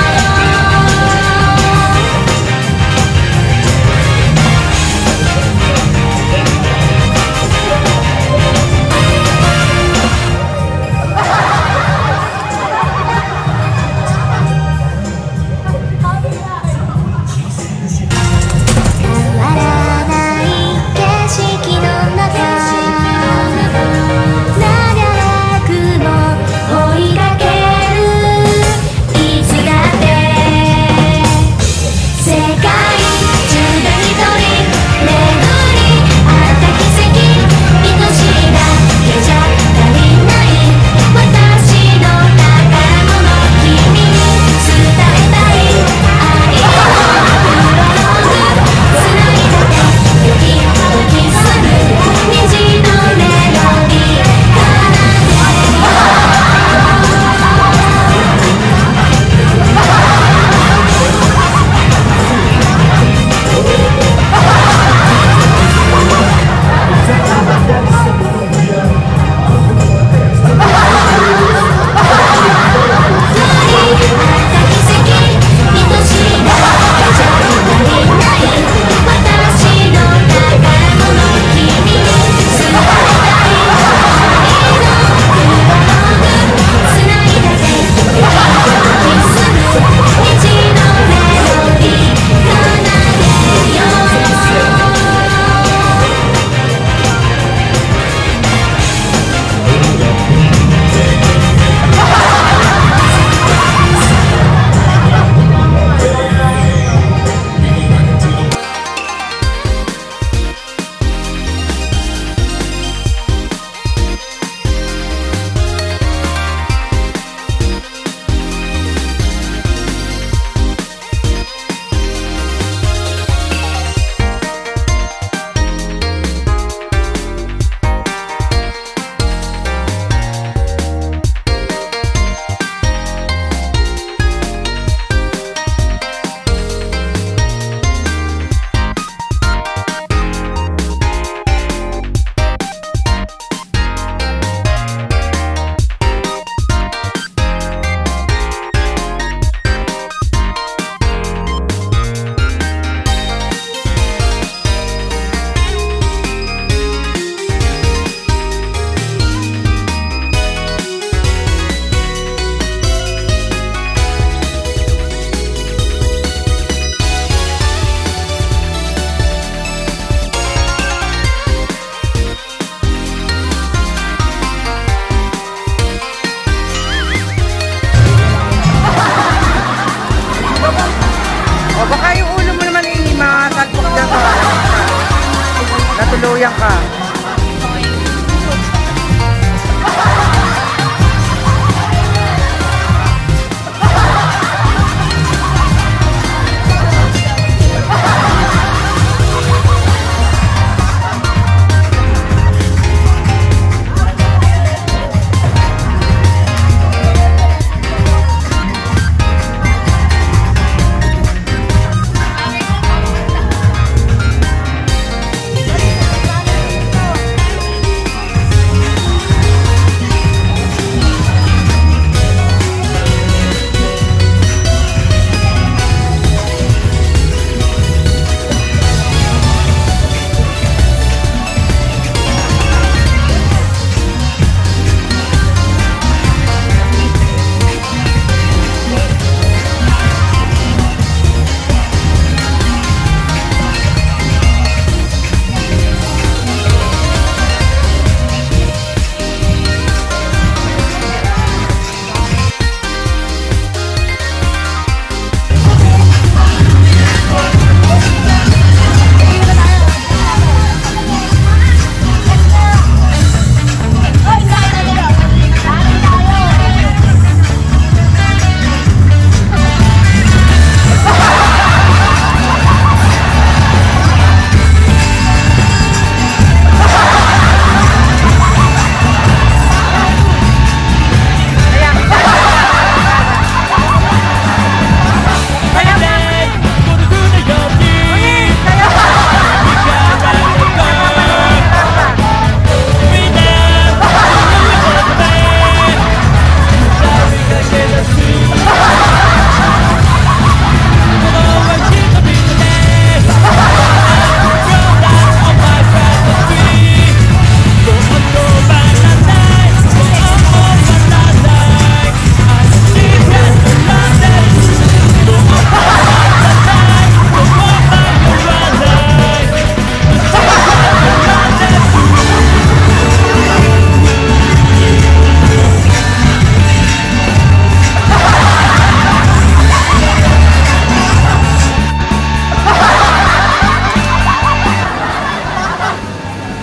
B: Natuluyan ka.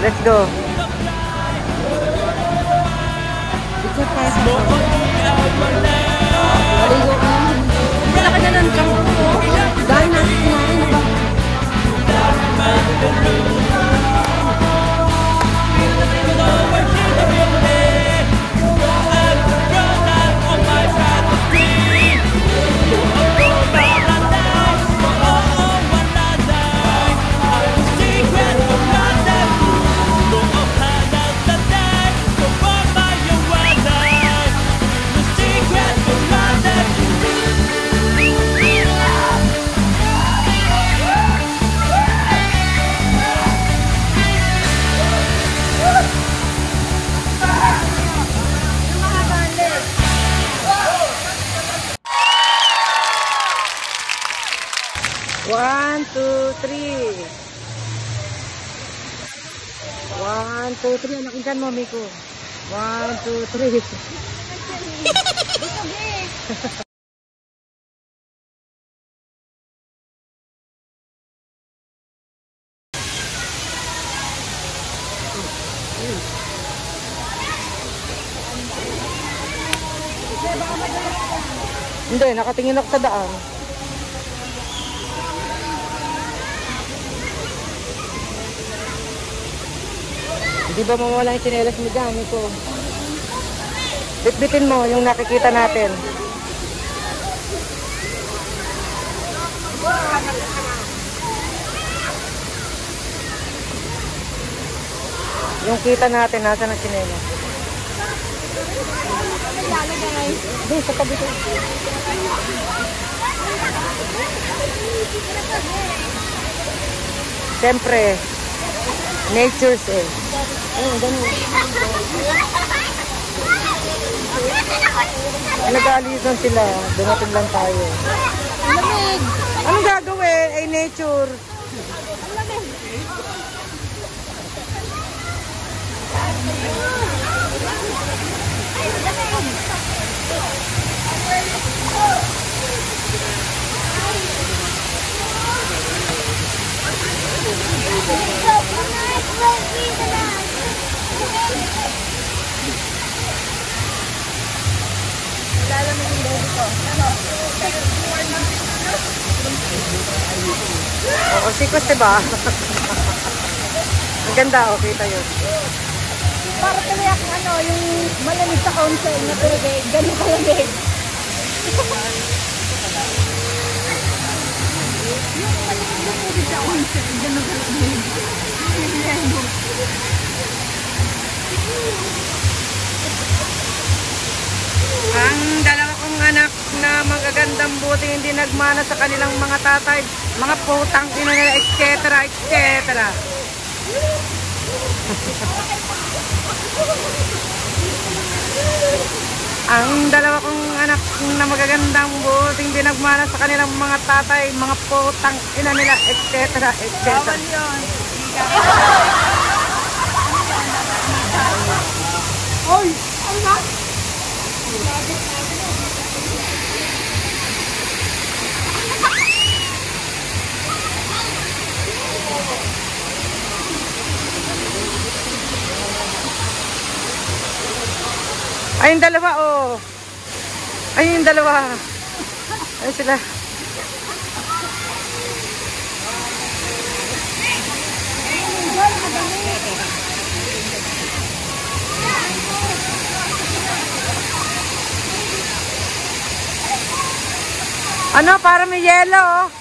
B: Let's go.
E: Picture tayo sa bawah. Maligo ka naman. Wala ka na ng trunk ko. Dahil natin kinain na ba? One, two, three. 1, 2, 3. Anakin dyan mo, Miko. 1, 2, 3. Hindi, nakatingin ako sa daan. Di ba mawala yung tsinelas mo dyan, Miko? Bitbitin mo yung nakikita natin. Yung kita natin, nasa na tsinelas? Di, sa tabi ko. Siyempre, nature's eh. Ayun, ganun. Nag-aalisan sila. Dumating lang tayo. Lamig!
B: Anong gagawin? Ay, nature. Oo, sikos diba? Ang ganda, okay tayo.
E: Para tuloy akong ano, yung malamig sa council na tubig. Ganun kalamig.
B: Ang dalawa kong anak na magagandang buti hindi nagmana sa kanilang mga tatay, mga putang ina nila, etc. etc. Ang dalawa kong anak na magagandang buti hindi nagmana sa kanilang mga tatay, mga putang ina nila, etc. etc. Bawal yun.
E: Oy! Ay, ma!
B: Ay, yung dalawa, oh. Ay, yung dalawa. Ay, sila. Ano, para may yelo, oh.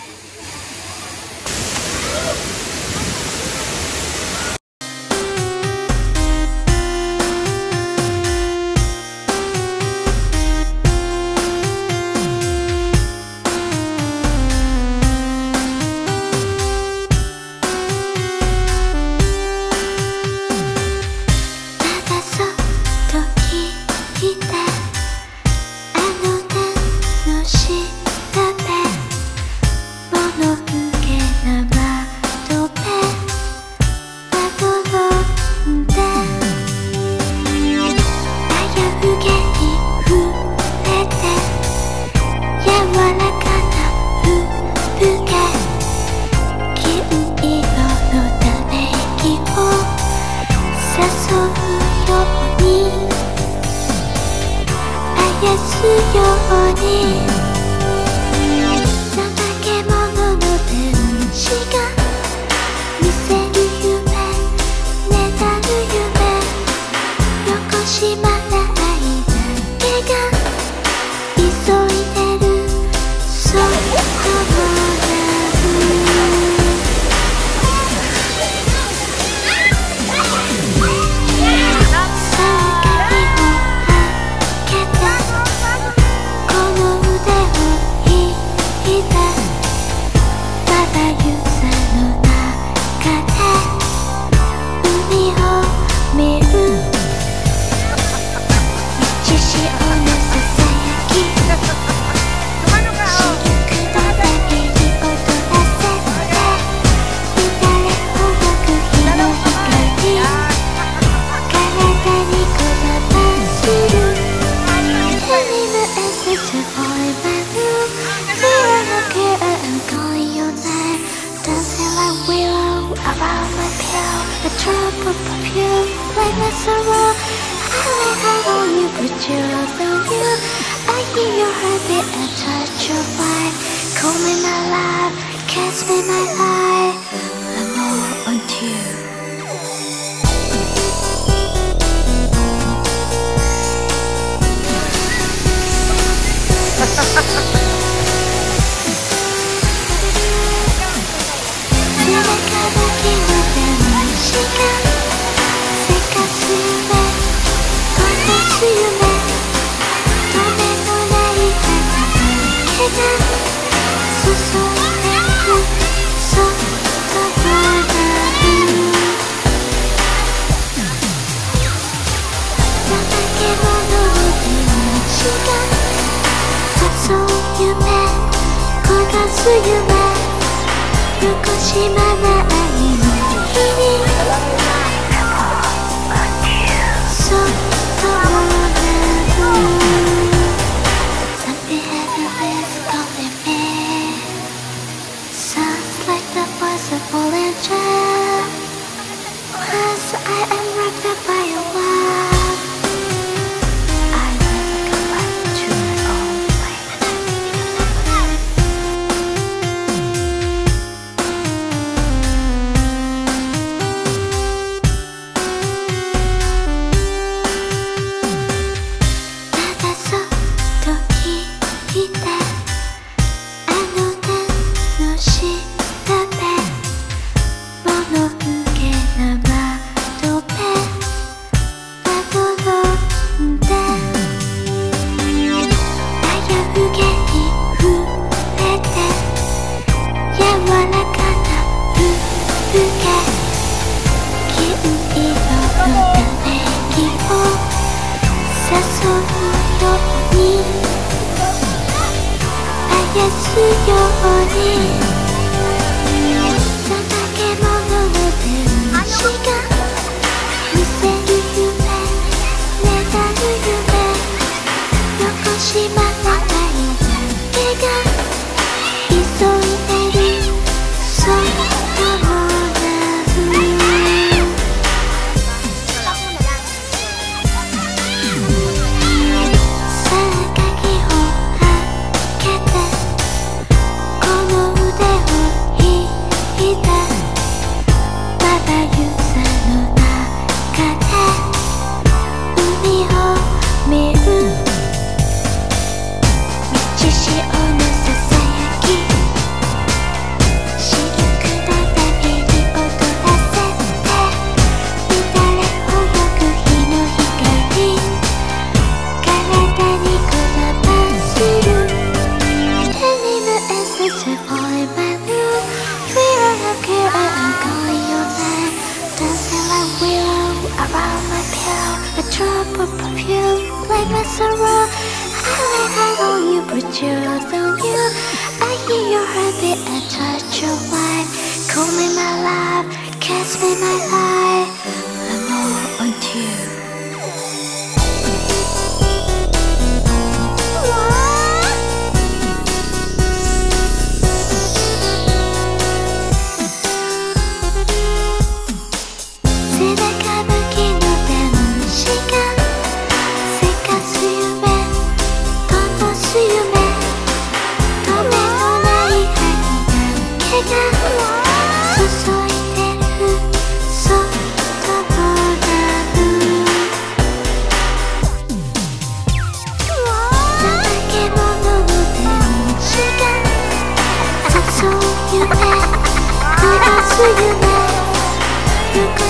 G: ように怠け者の天使が見せる夢ねだる夢よこしまないだけが急いでるそう「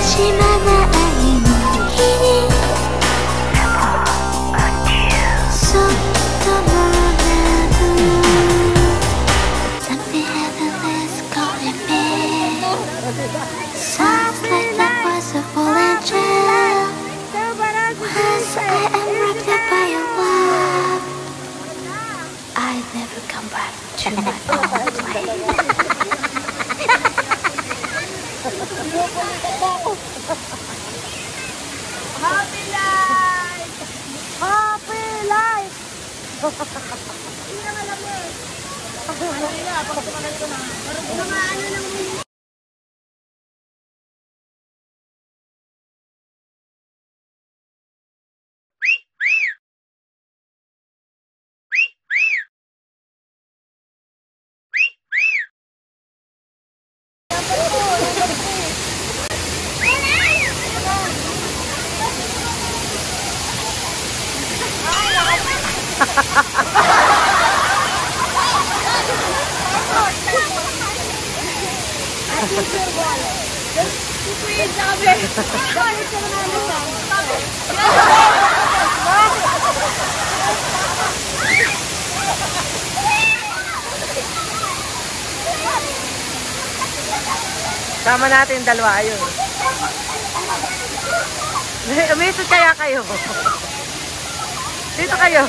G: しまない日にそっともらう Something heavenless calling me Sounds like the voice of full angel Once I am wrapped up by your love I never come back to my own place
E: Happy life! Happy life! Hindi naman alam mo eh. Ano nila, pag tumagal ko na. Mga ano lang mo.
B: Sama natin dalawa, ayun. Umisot kaya kayo. Dito kayo.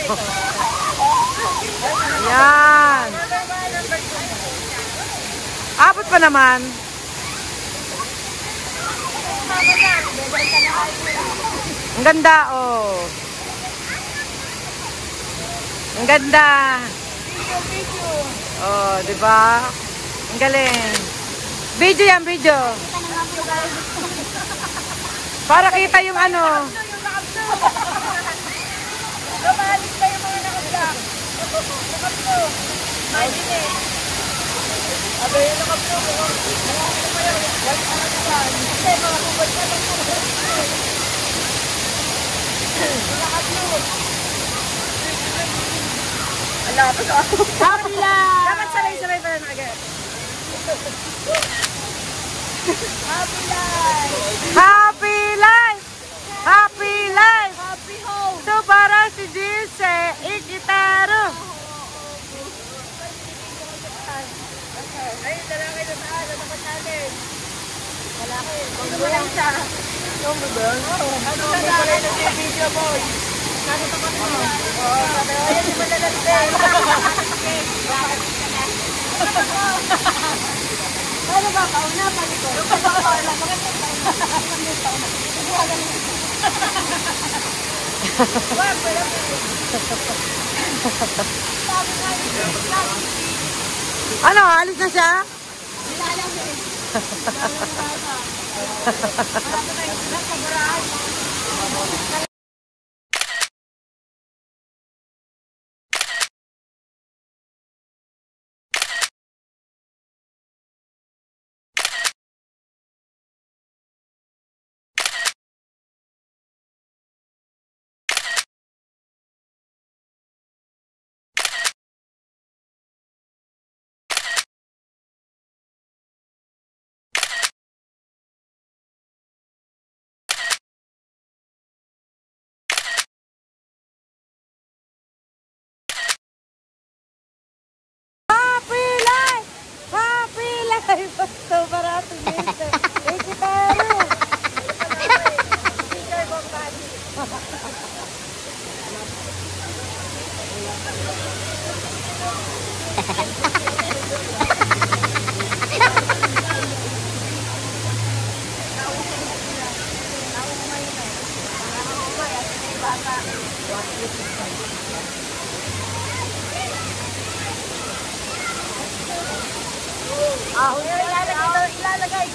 B: Ayan. Abot pa naman. Ang ganda, oh. Ang ganda. Oh, di ba? Ang galing. Video yan, video. Para kita yung ano.
E: Lumalik pa yung mga nakabla. Nakablo. Ay, hindi. Abay, yung nakablo. Nakablo pa yun. White na naman. Hindi, mga kubad na lang po. Nakablo. Ala, pa sa ako. Happy life! Dapat sabay-sabay pa na agad. Happy life!
B: Happy life! Happy life!
E: Happy home!
B: So para si Jise, ikitaro.
E: Ay, lalaki na saan. Natapat natin. Lalaki. Ano mo lang siya? Ano mo ba? Ano mo ba rin ang video, boy? Natapat mo. Oo, sabi ko, ayun, di ba nalalite? Ano ba? Pauna pa nito. Pauna pa nito.
B: Ano, alis na siya?
E: So barato Jise. Ikitaro. Ah, ilalagay.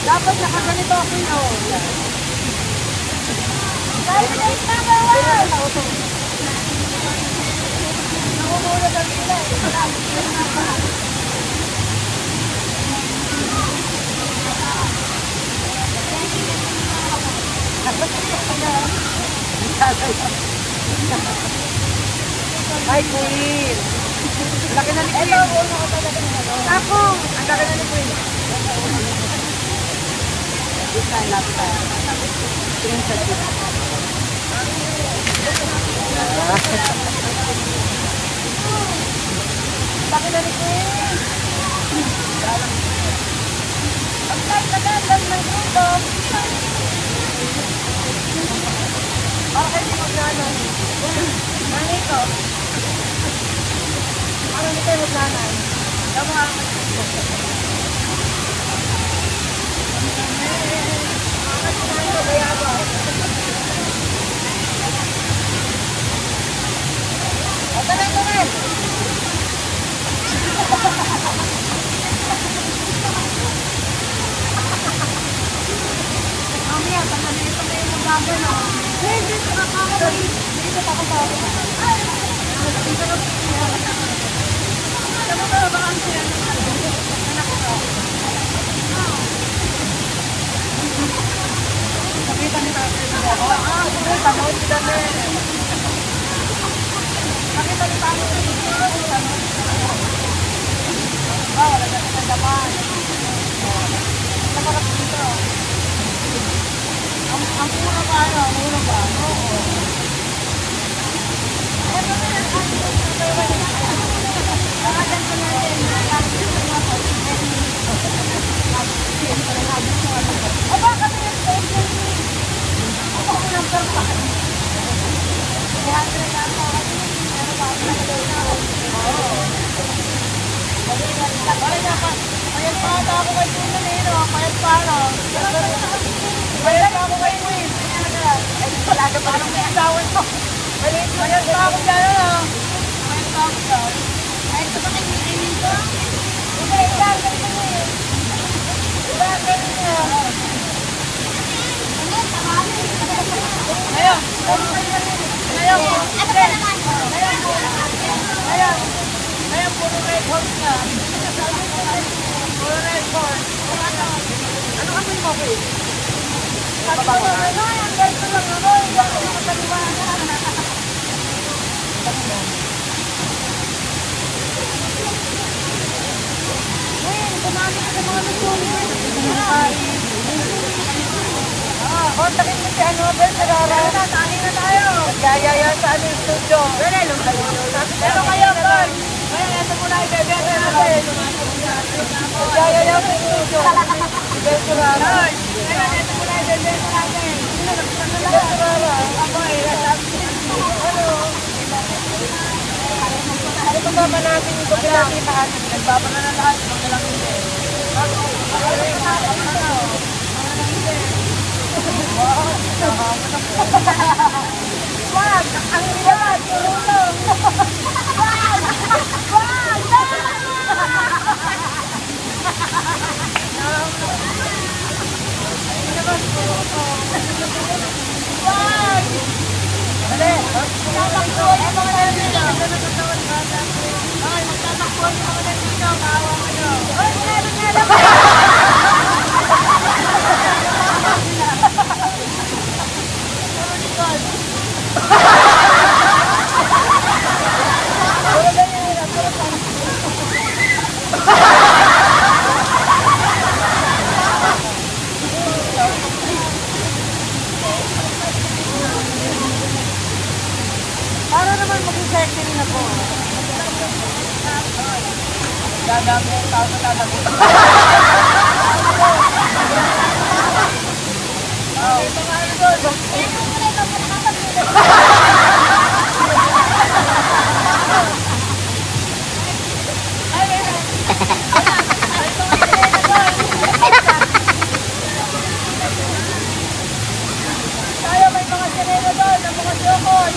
E: Dapat nakaganito ako yun. Candidate number 1! Nakumulog ang sila.
B: Hi, Queen! Laki na ni Queen!
E: Ako! Ang laki na ni Queen.
B: This time, last time. Screenshot yun.
E: Laki na ni Queen. Ang tagal ng grupo. Para kayo magnanay. Nanay ko. Para hindi kayo magnanay. Tama ang Kontakin mo si ano, Ben, Sarara. Tali na tayo. Yaya sa ano yung studio. Pero kayo, Ben. Ngayon, ito muna ibebebe natin. Yaya sa studio. Ben, Sarara. Ngayon, ito muna ibebebe natin. Ben, Sarara. Ako ano? Ano pa ba natin yung pagkakitahan? Nagbaba na lahat. Magkalang hindi. Wag! Ang ilan! Tulong! Wag! Wag! Wag! Dali! Magtatakbo yung mga nandito! Ay, magtatakbo yung mga nandito! Kawa kayo! Ay, meron! Para naman maging sexy rin ako. Dadami yung tao sa dadami. Ito nga rin doon. Tayo may mga sirena doon, ang mga siyokon.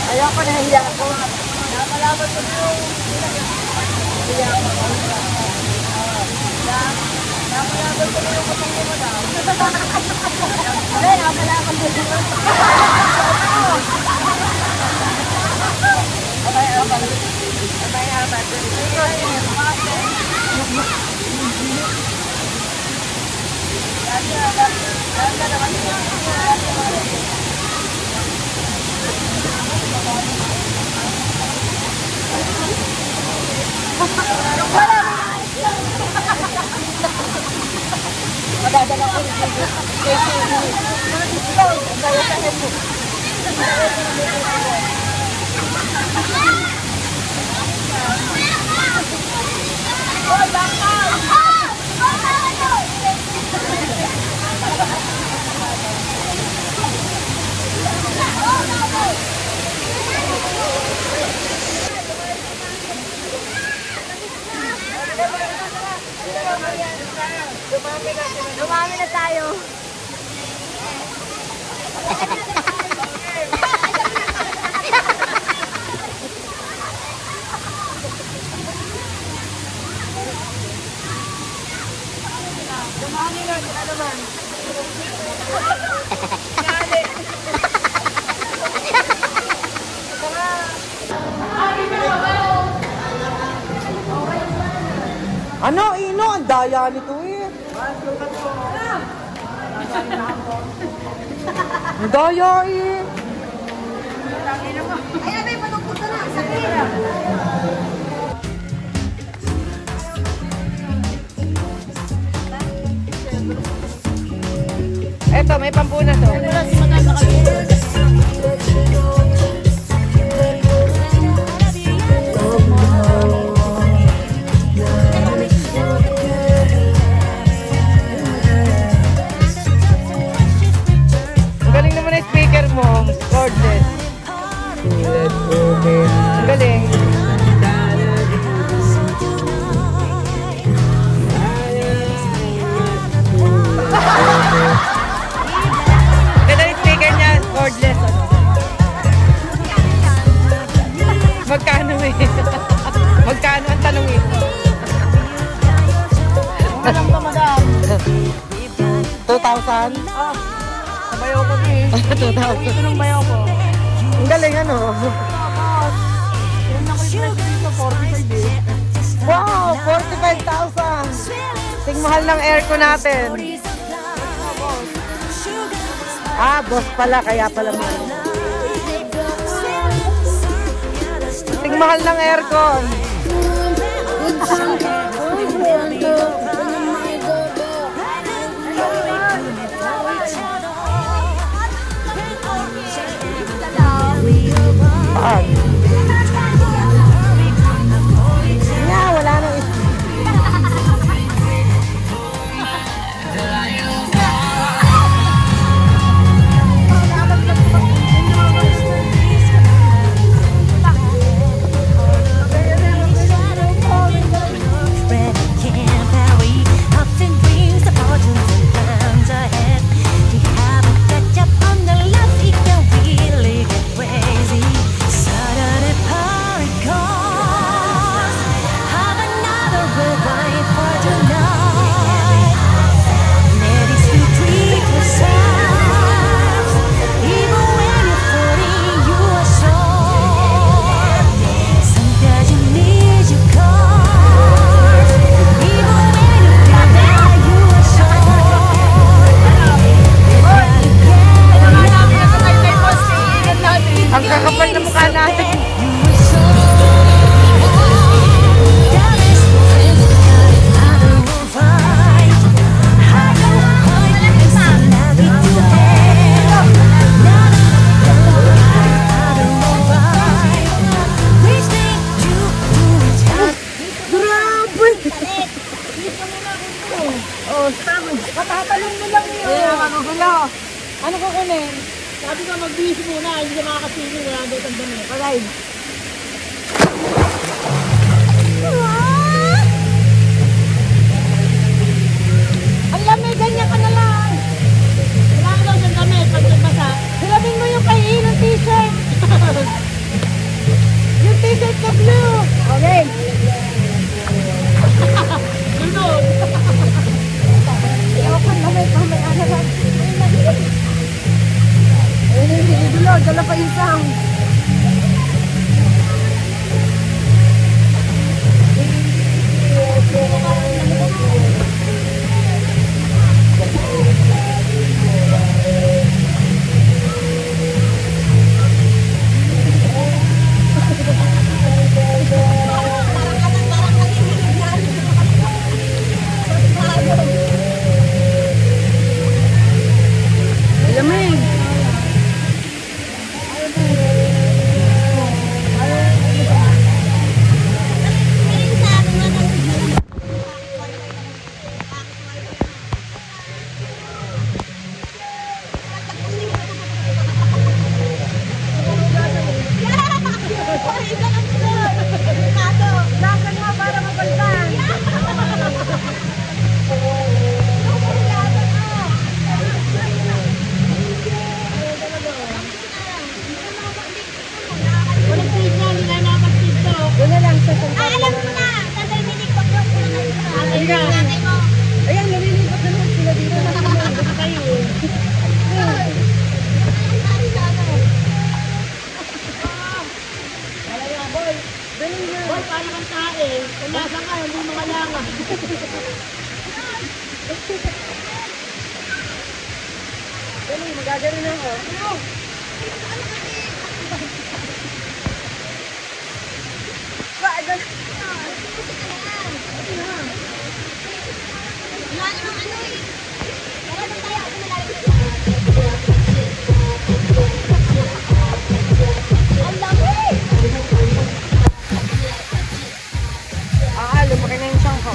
E: Ayaw ko, nahiya ako. Napalaban ko yung nahiya ako. Napalaban ko yung matangin mo na. Hindi, napalaban ko yung madadala ko rin Dumami na tayo.
B: Ano, Ino? Ang daya nito eh. Ang daya eh.
E: Ayan, may pagpupunta na. Sakira.
B: Eto, may pampuna to. Ang galing naman na speaker mo. Cordless. Ang galing. Ganda yung speaker niya. Cordless. Magkano eh? Magkano ang tanong eh?
C: Walang ka, madam.
B: 2,000?
C: Sabayaw ko eh.
B: 2,000.
C: Ito nung bayaw ko.
B: Ang galing ano?
C: Yung nakulit dito, 45 eh.
B: Wow! 45,000! Ting mahal ng aircon natin. Ah, boss pala. Kaya pala mahal. Ting mahal ng aircon. Paan? Nga, wala nang isi. Ang kakapal na mukha natin.
C: Patatalong mo lang yun.
B: Kaya magugulo.
C: Ano ko kunin? Sabi ko mag-bihis muna, hindi ka makakasili, wala daw ang dami. Pagay.
E: Ang lamig, ganyan ka na lang.
C: Kailangan daw siyang dami pag nagbasa.
E: Hilabin mo yung kay ng t-shirt. Yung t-shirt na blue. Okay.
C: Lunod!
E: Ewan ko na may pamay-ana lang. Ayun yung dulo, dala pa yung sound. Lamig. Magagaling ako.
A: Lumaki na yung siyang ko.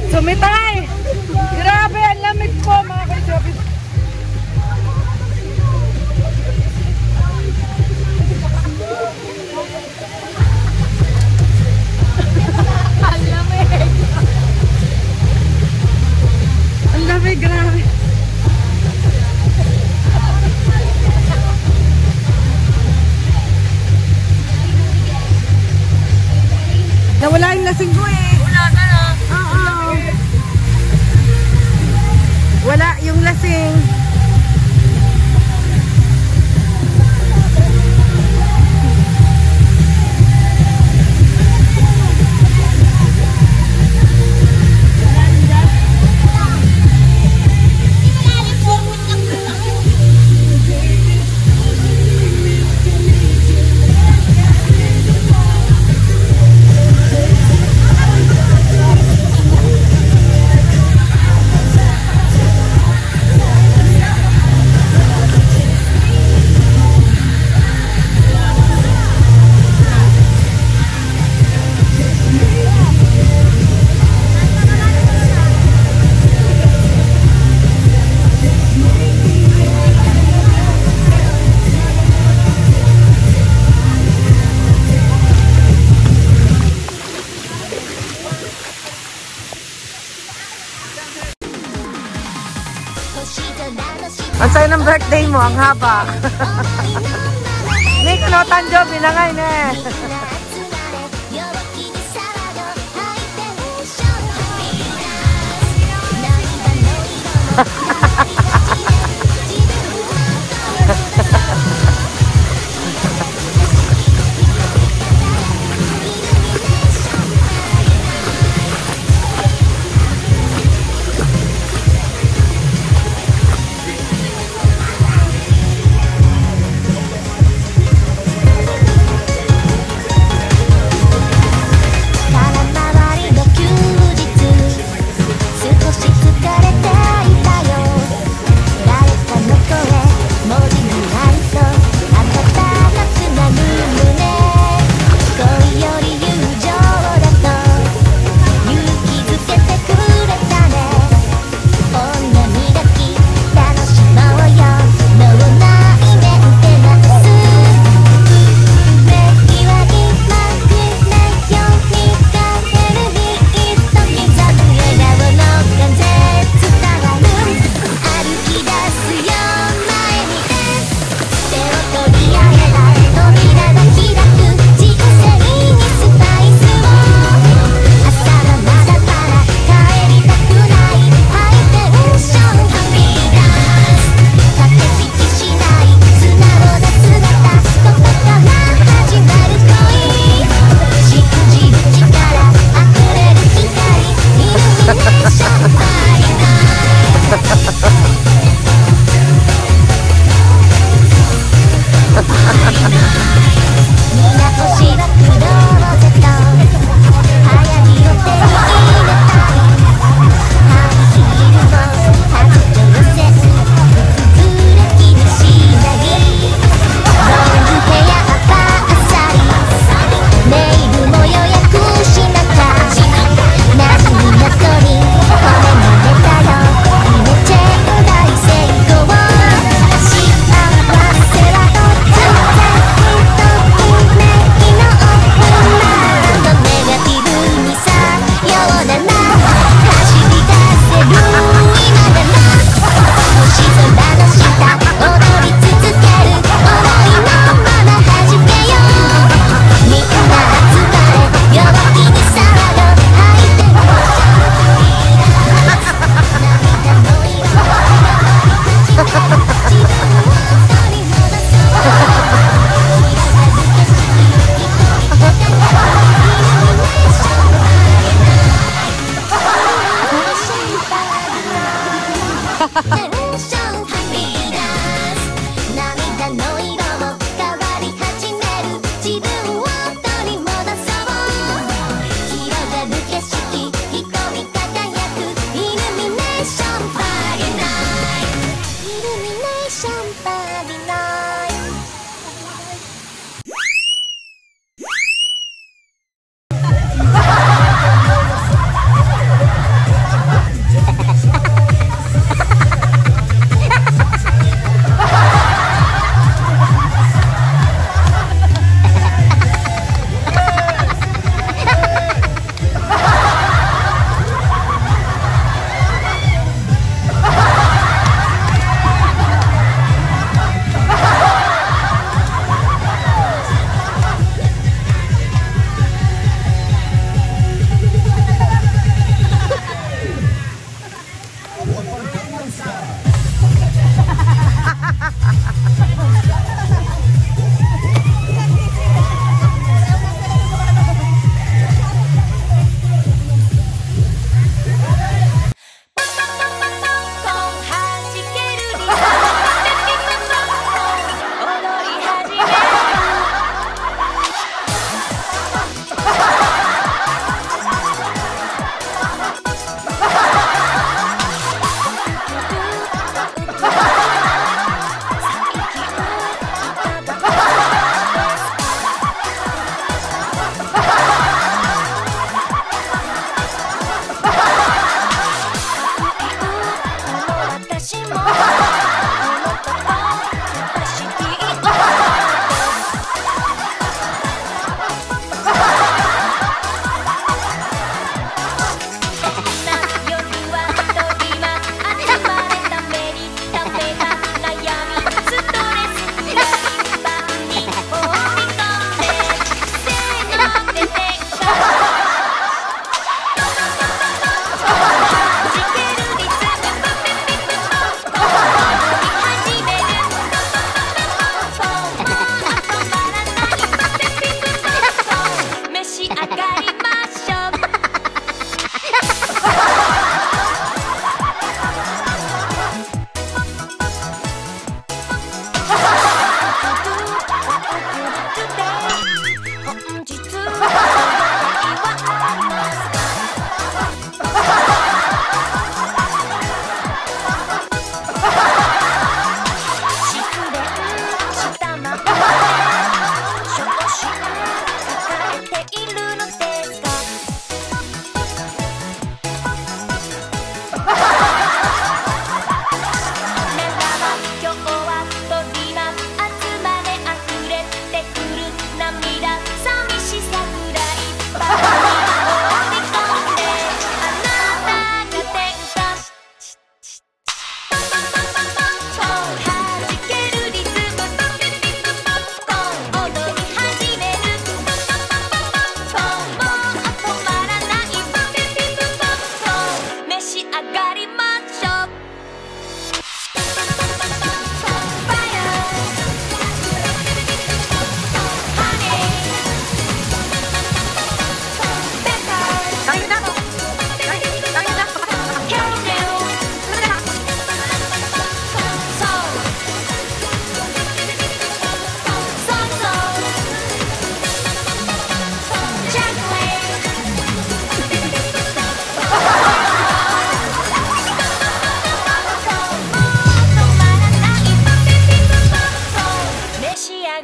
A: Sumitay! Grabe, ang lamig po mga ka-shopee. Ang lamig! Ang lamig, grabe. Nawala yung lasing ko eh. Wala ka na. Wala yung lasing. Ang sayo ng birthday mo, ang haba. Nick, no, tanjobi na ngayon eh.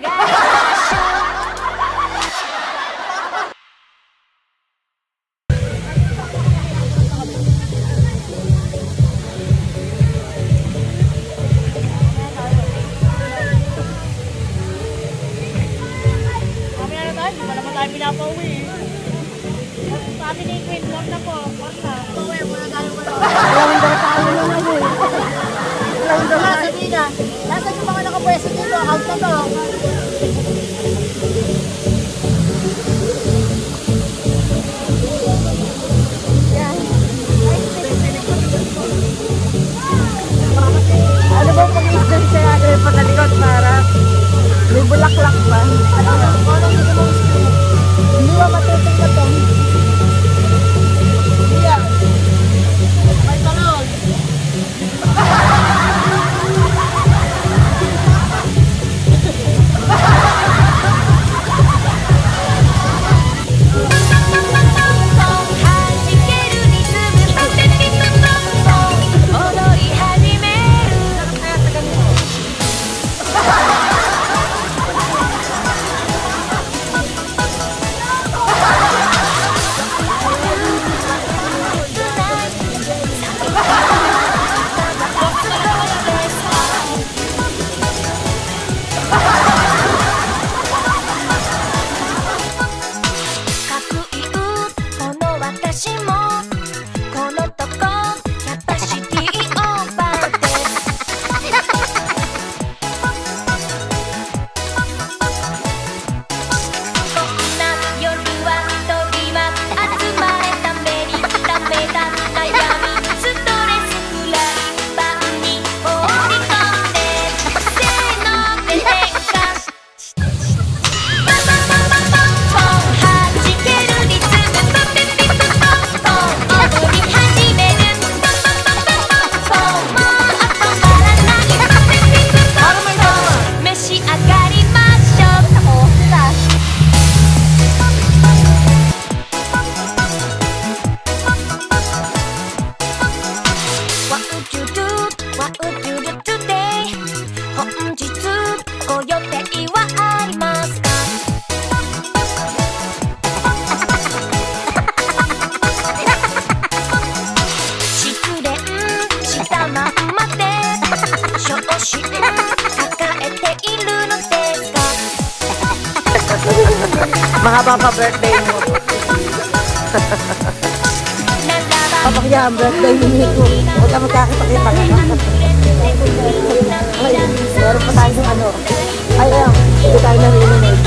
G: がりましょう
C: Mamaya na tayo, hindi pa naman tayo pinapauwi. Sabi ni Queen, huwag na po, huwag na. Pauwi, muna tayo wala.
B: Dalawang daw tayo naman eh. Dalawang daw tayo.
C: Sabi na, nasaan yung mga nakapwesto dito? Out na to.
B: Ano ba pag-isdal siya agad patalikot para may bulaklak pa?
C: Ano gusto mong screen? Hindi ba matutok na to? Iya. May talon.
B: Mahaba pa birthday mo. Kapag yan, birthday mo nito. Huwag ka magkakita-kita ka. Ay, meron pa tayo ng ano. Ay, ayan. Hindi tayo narinig.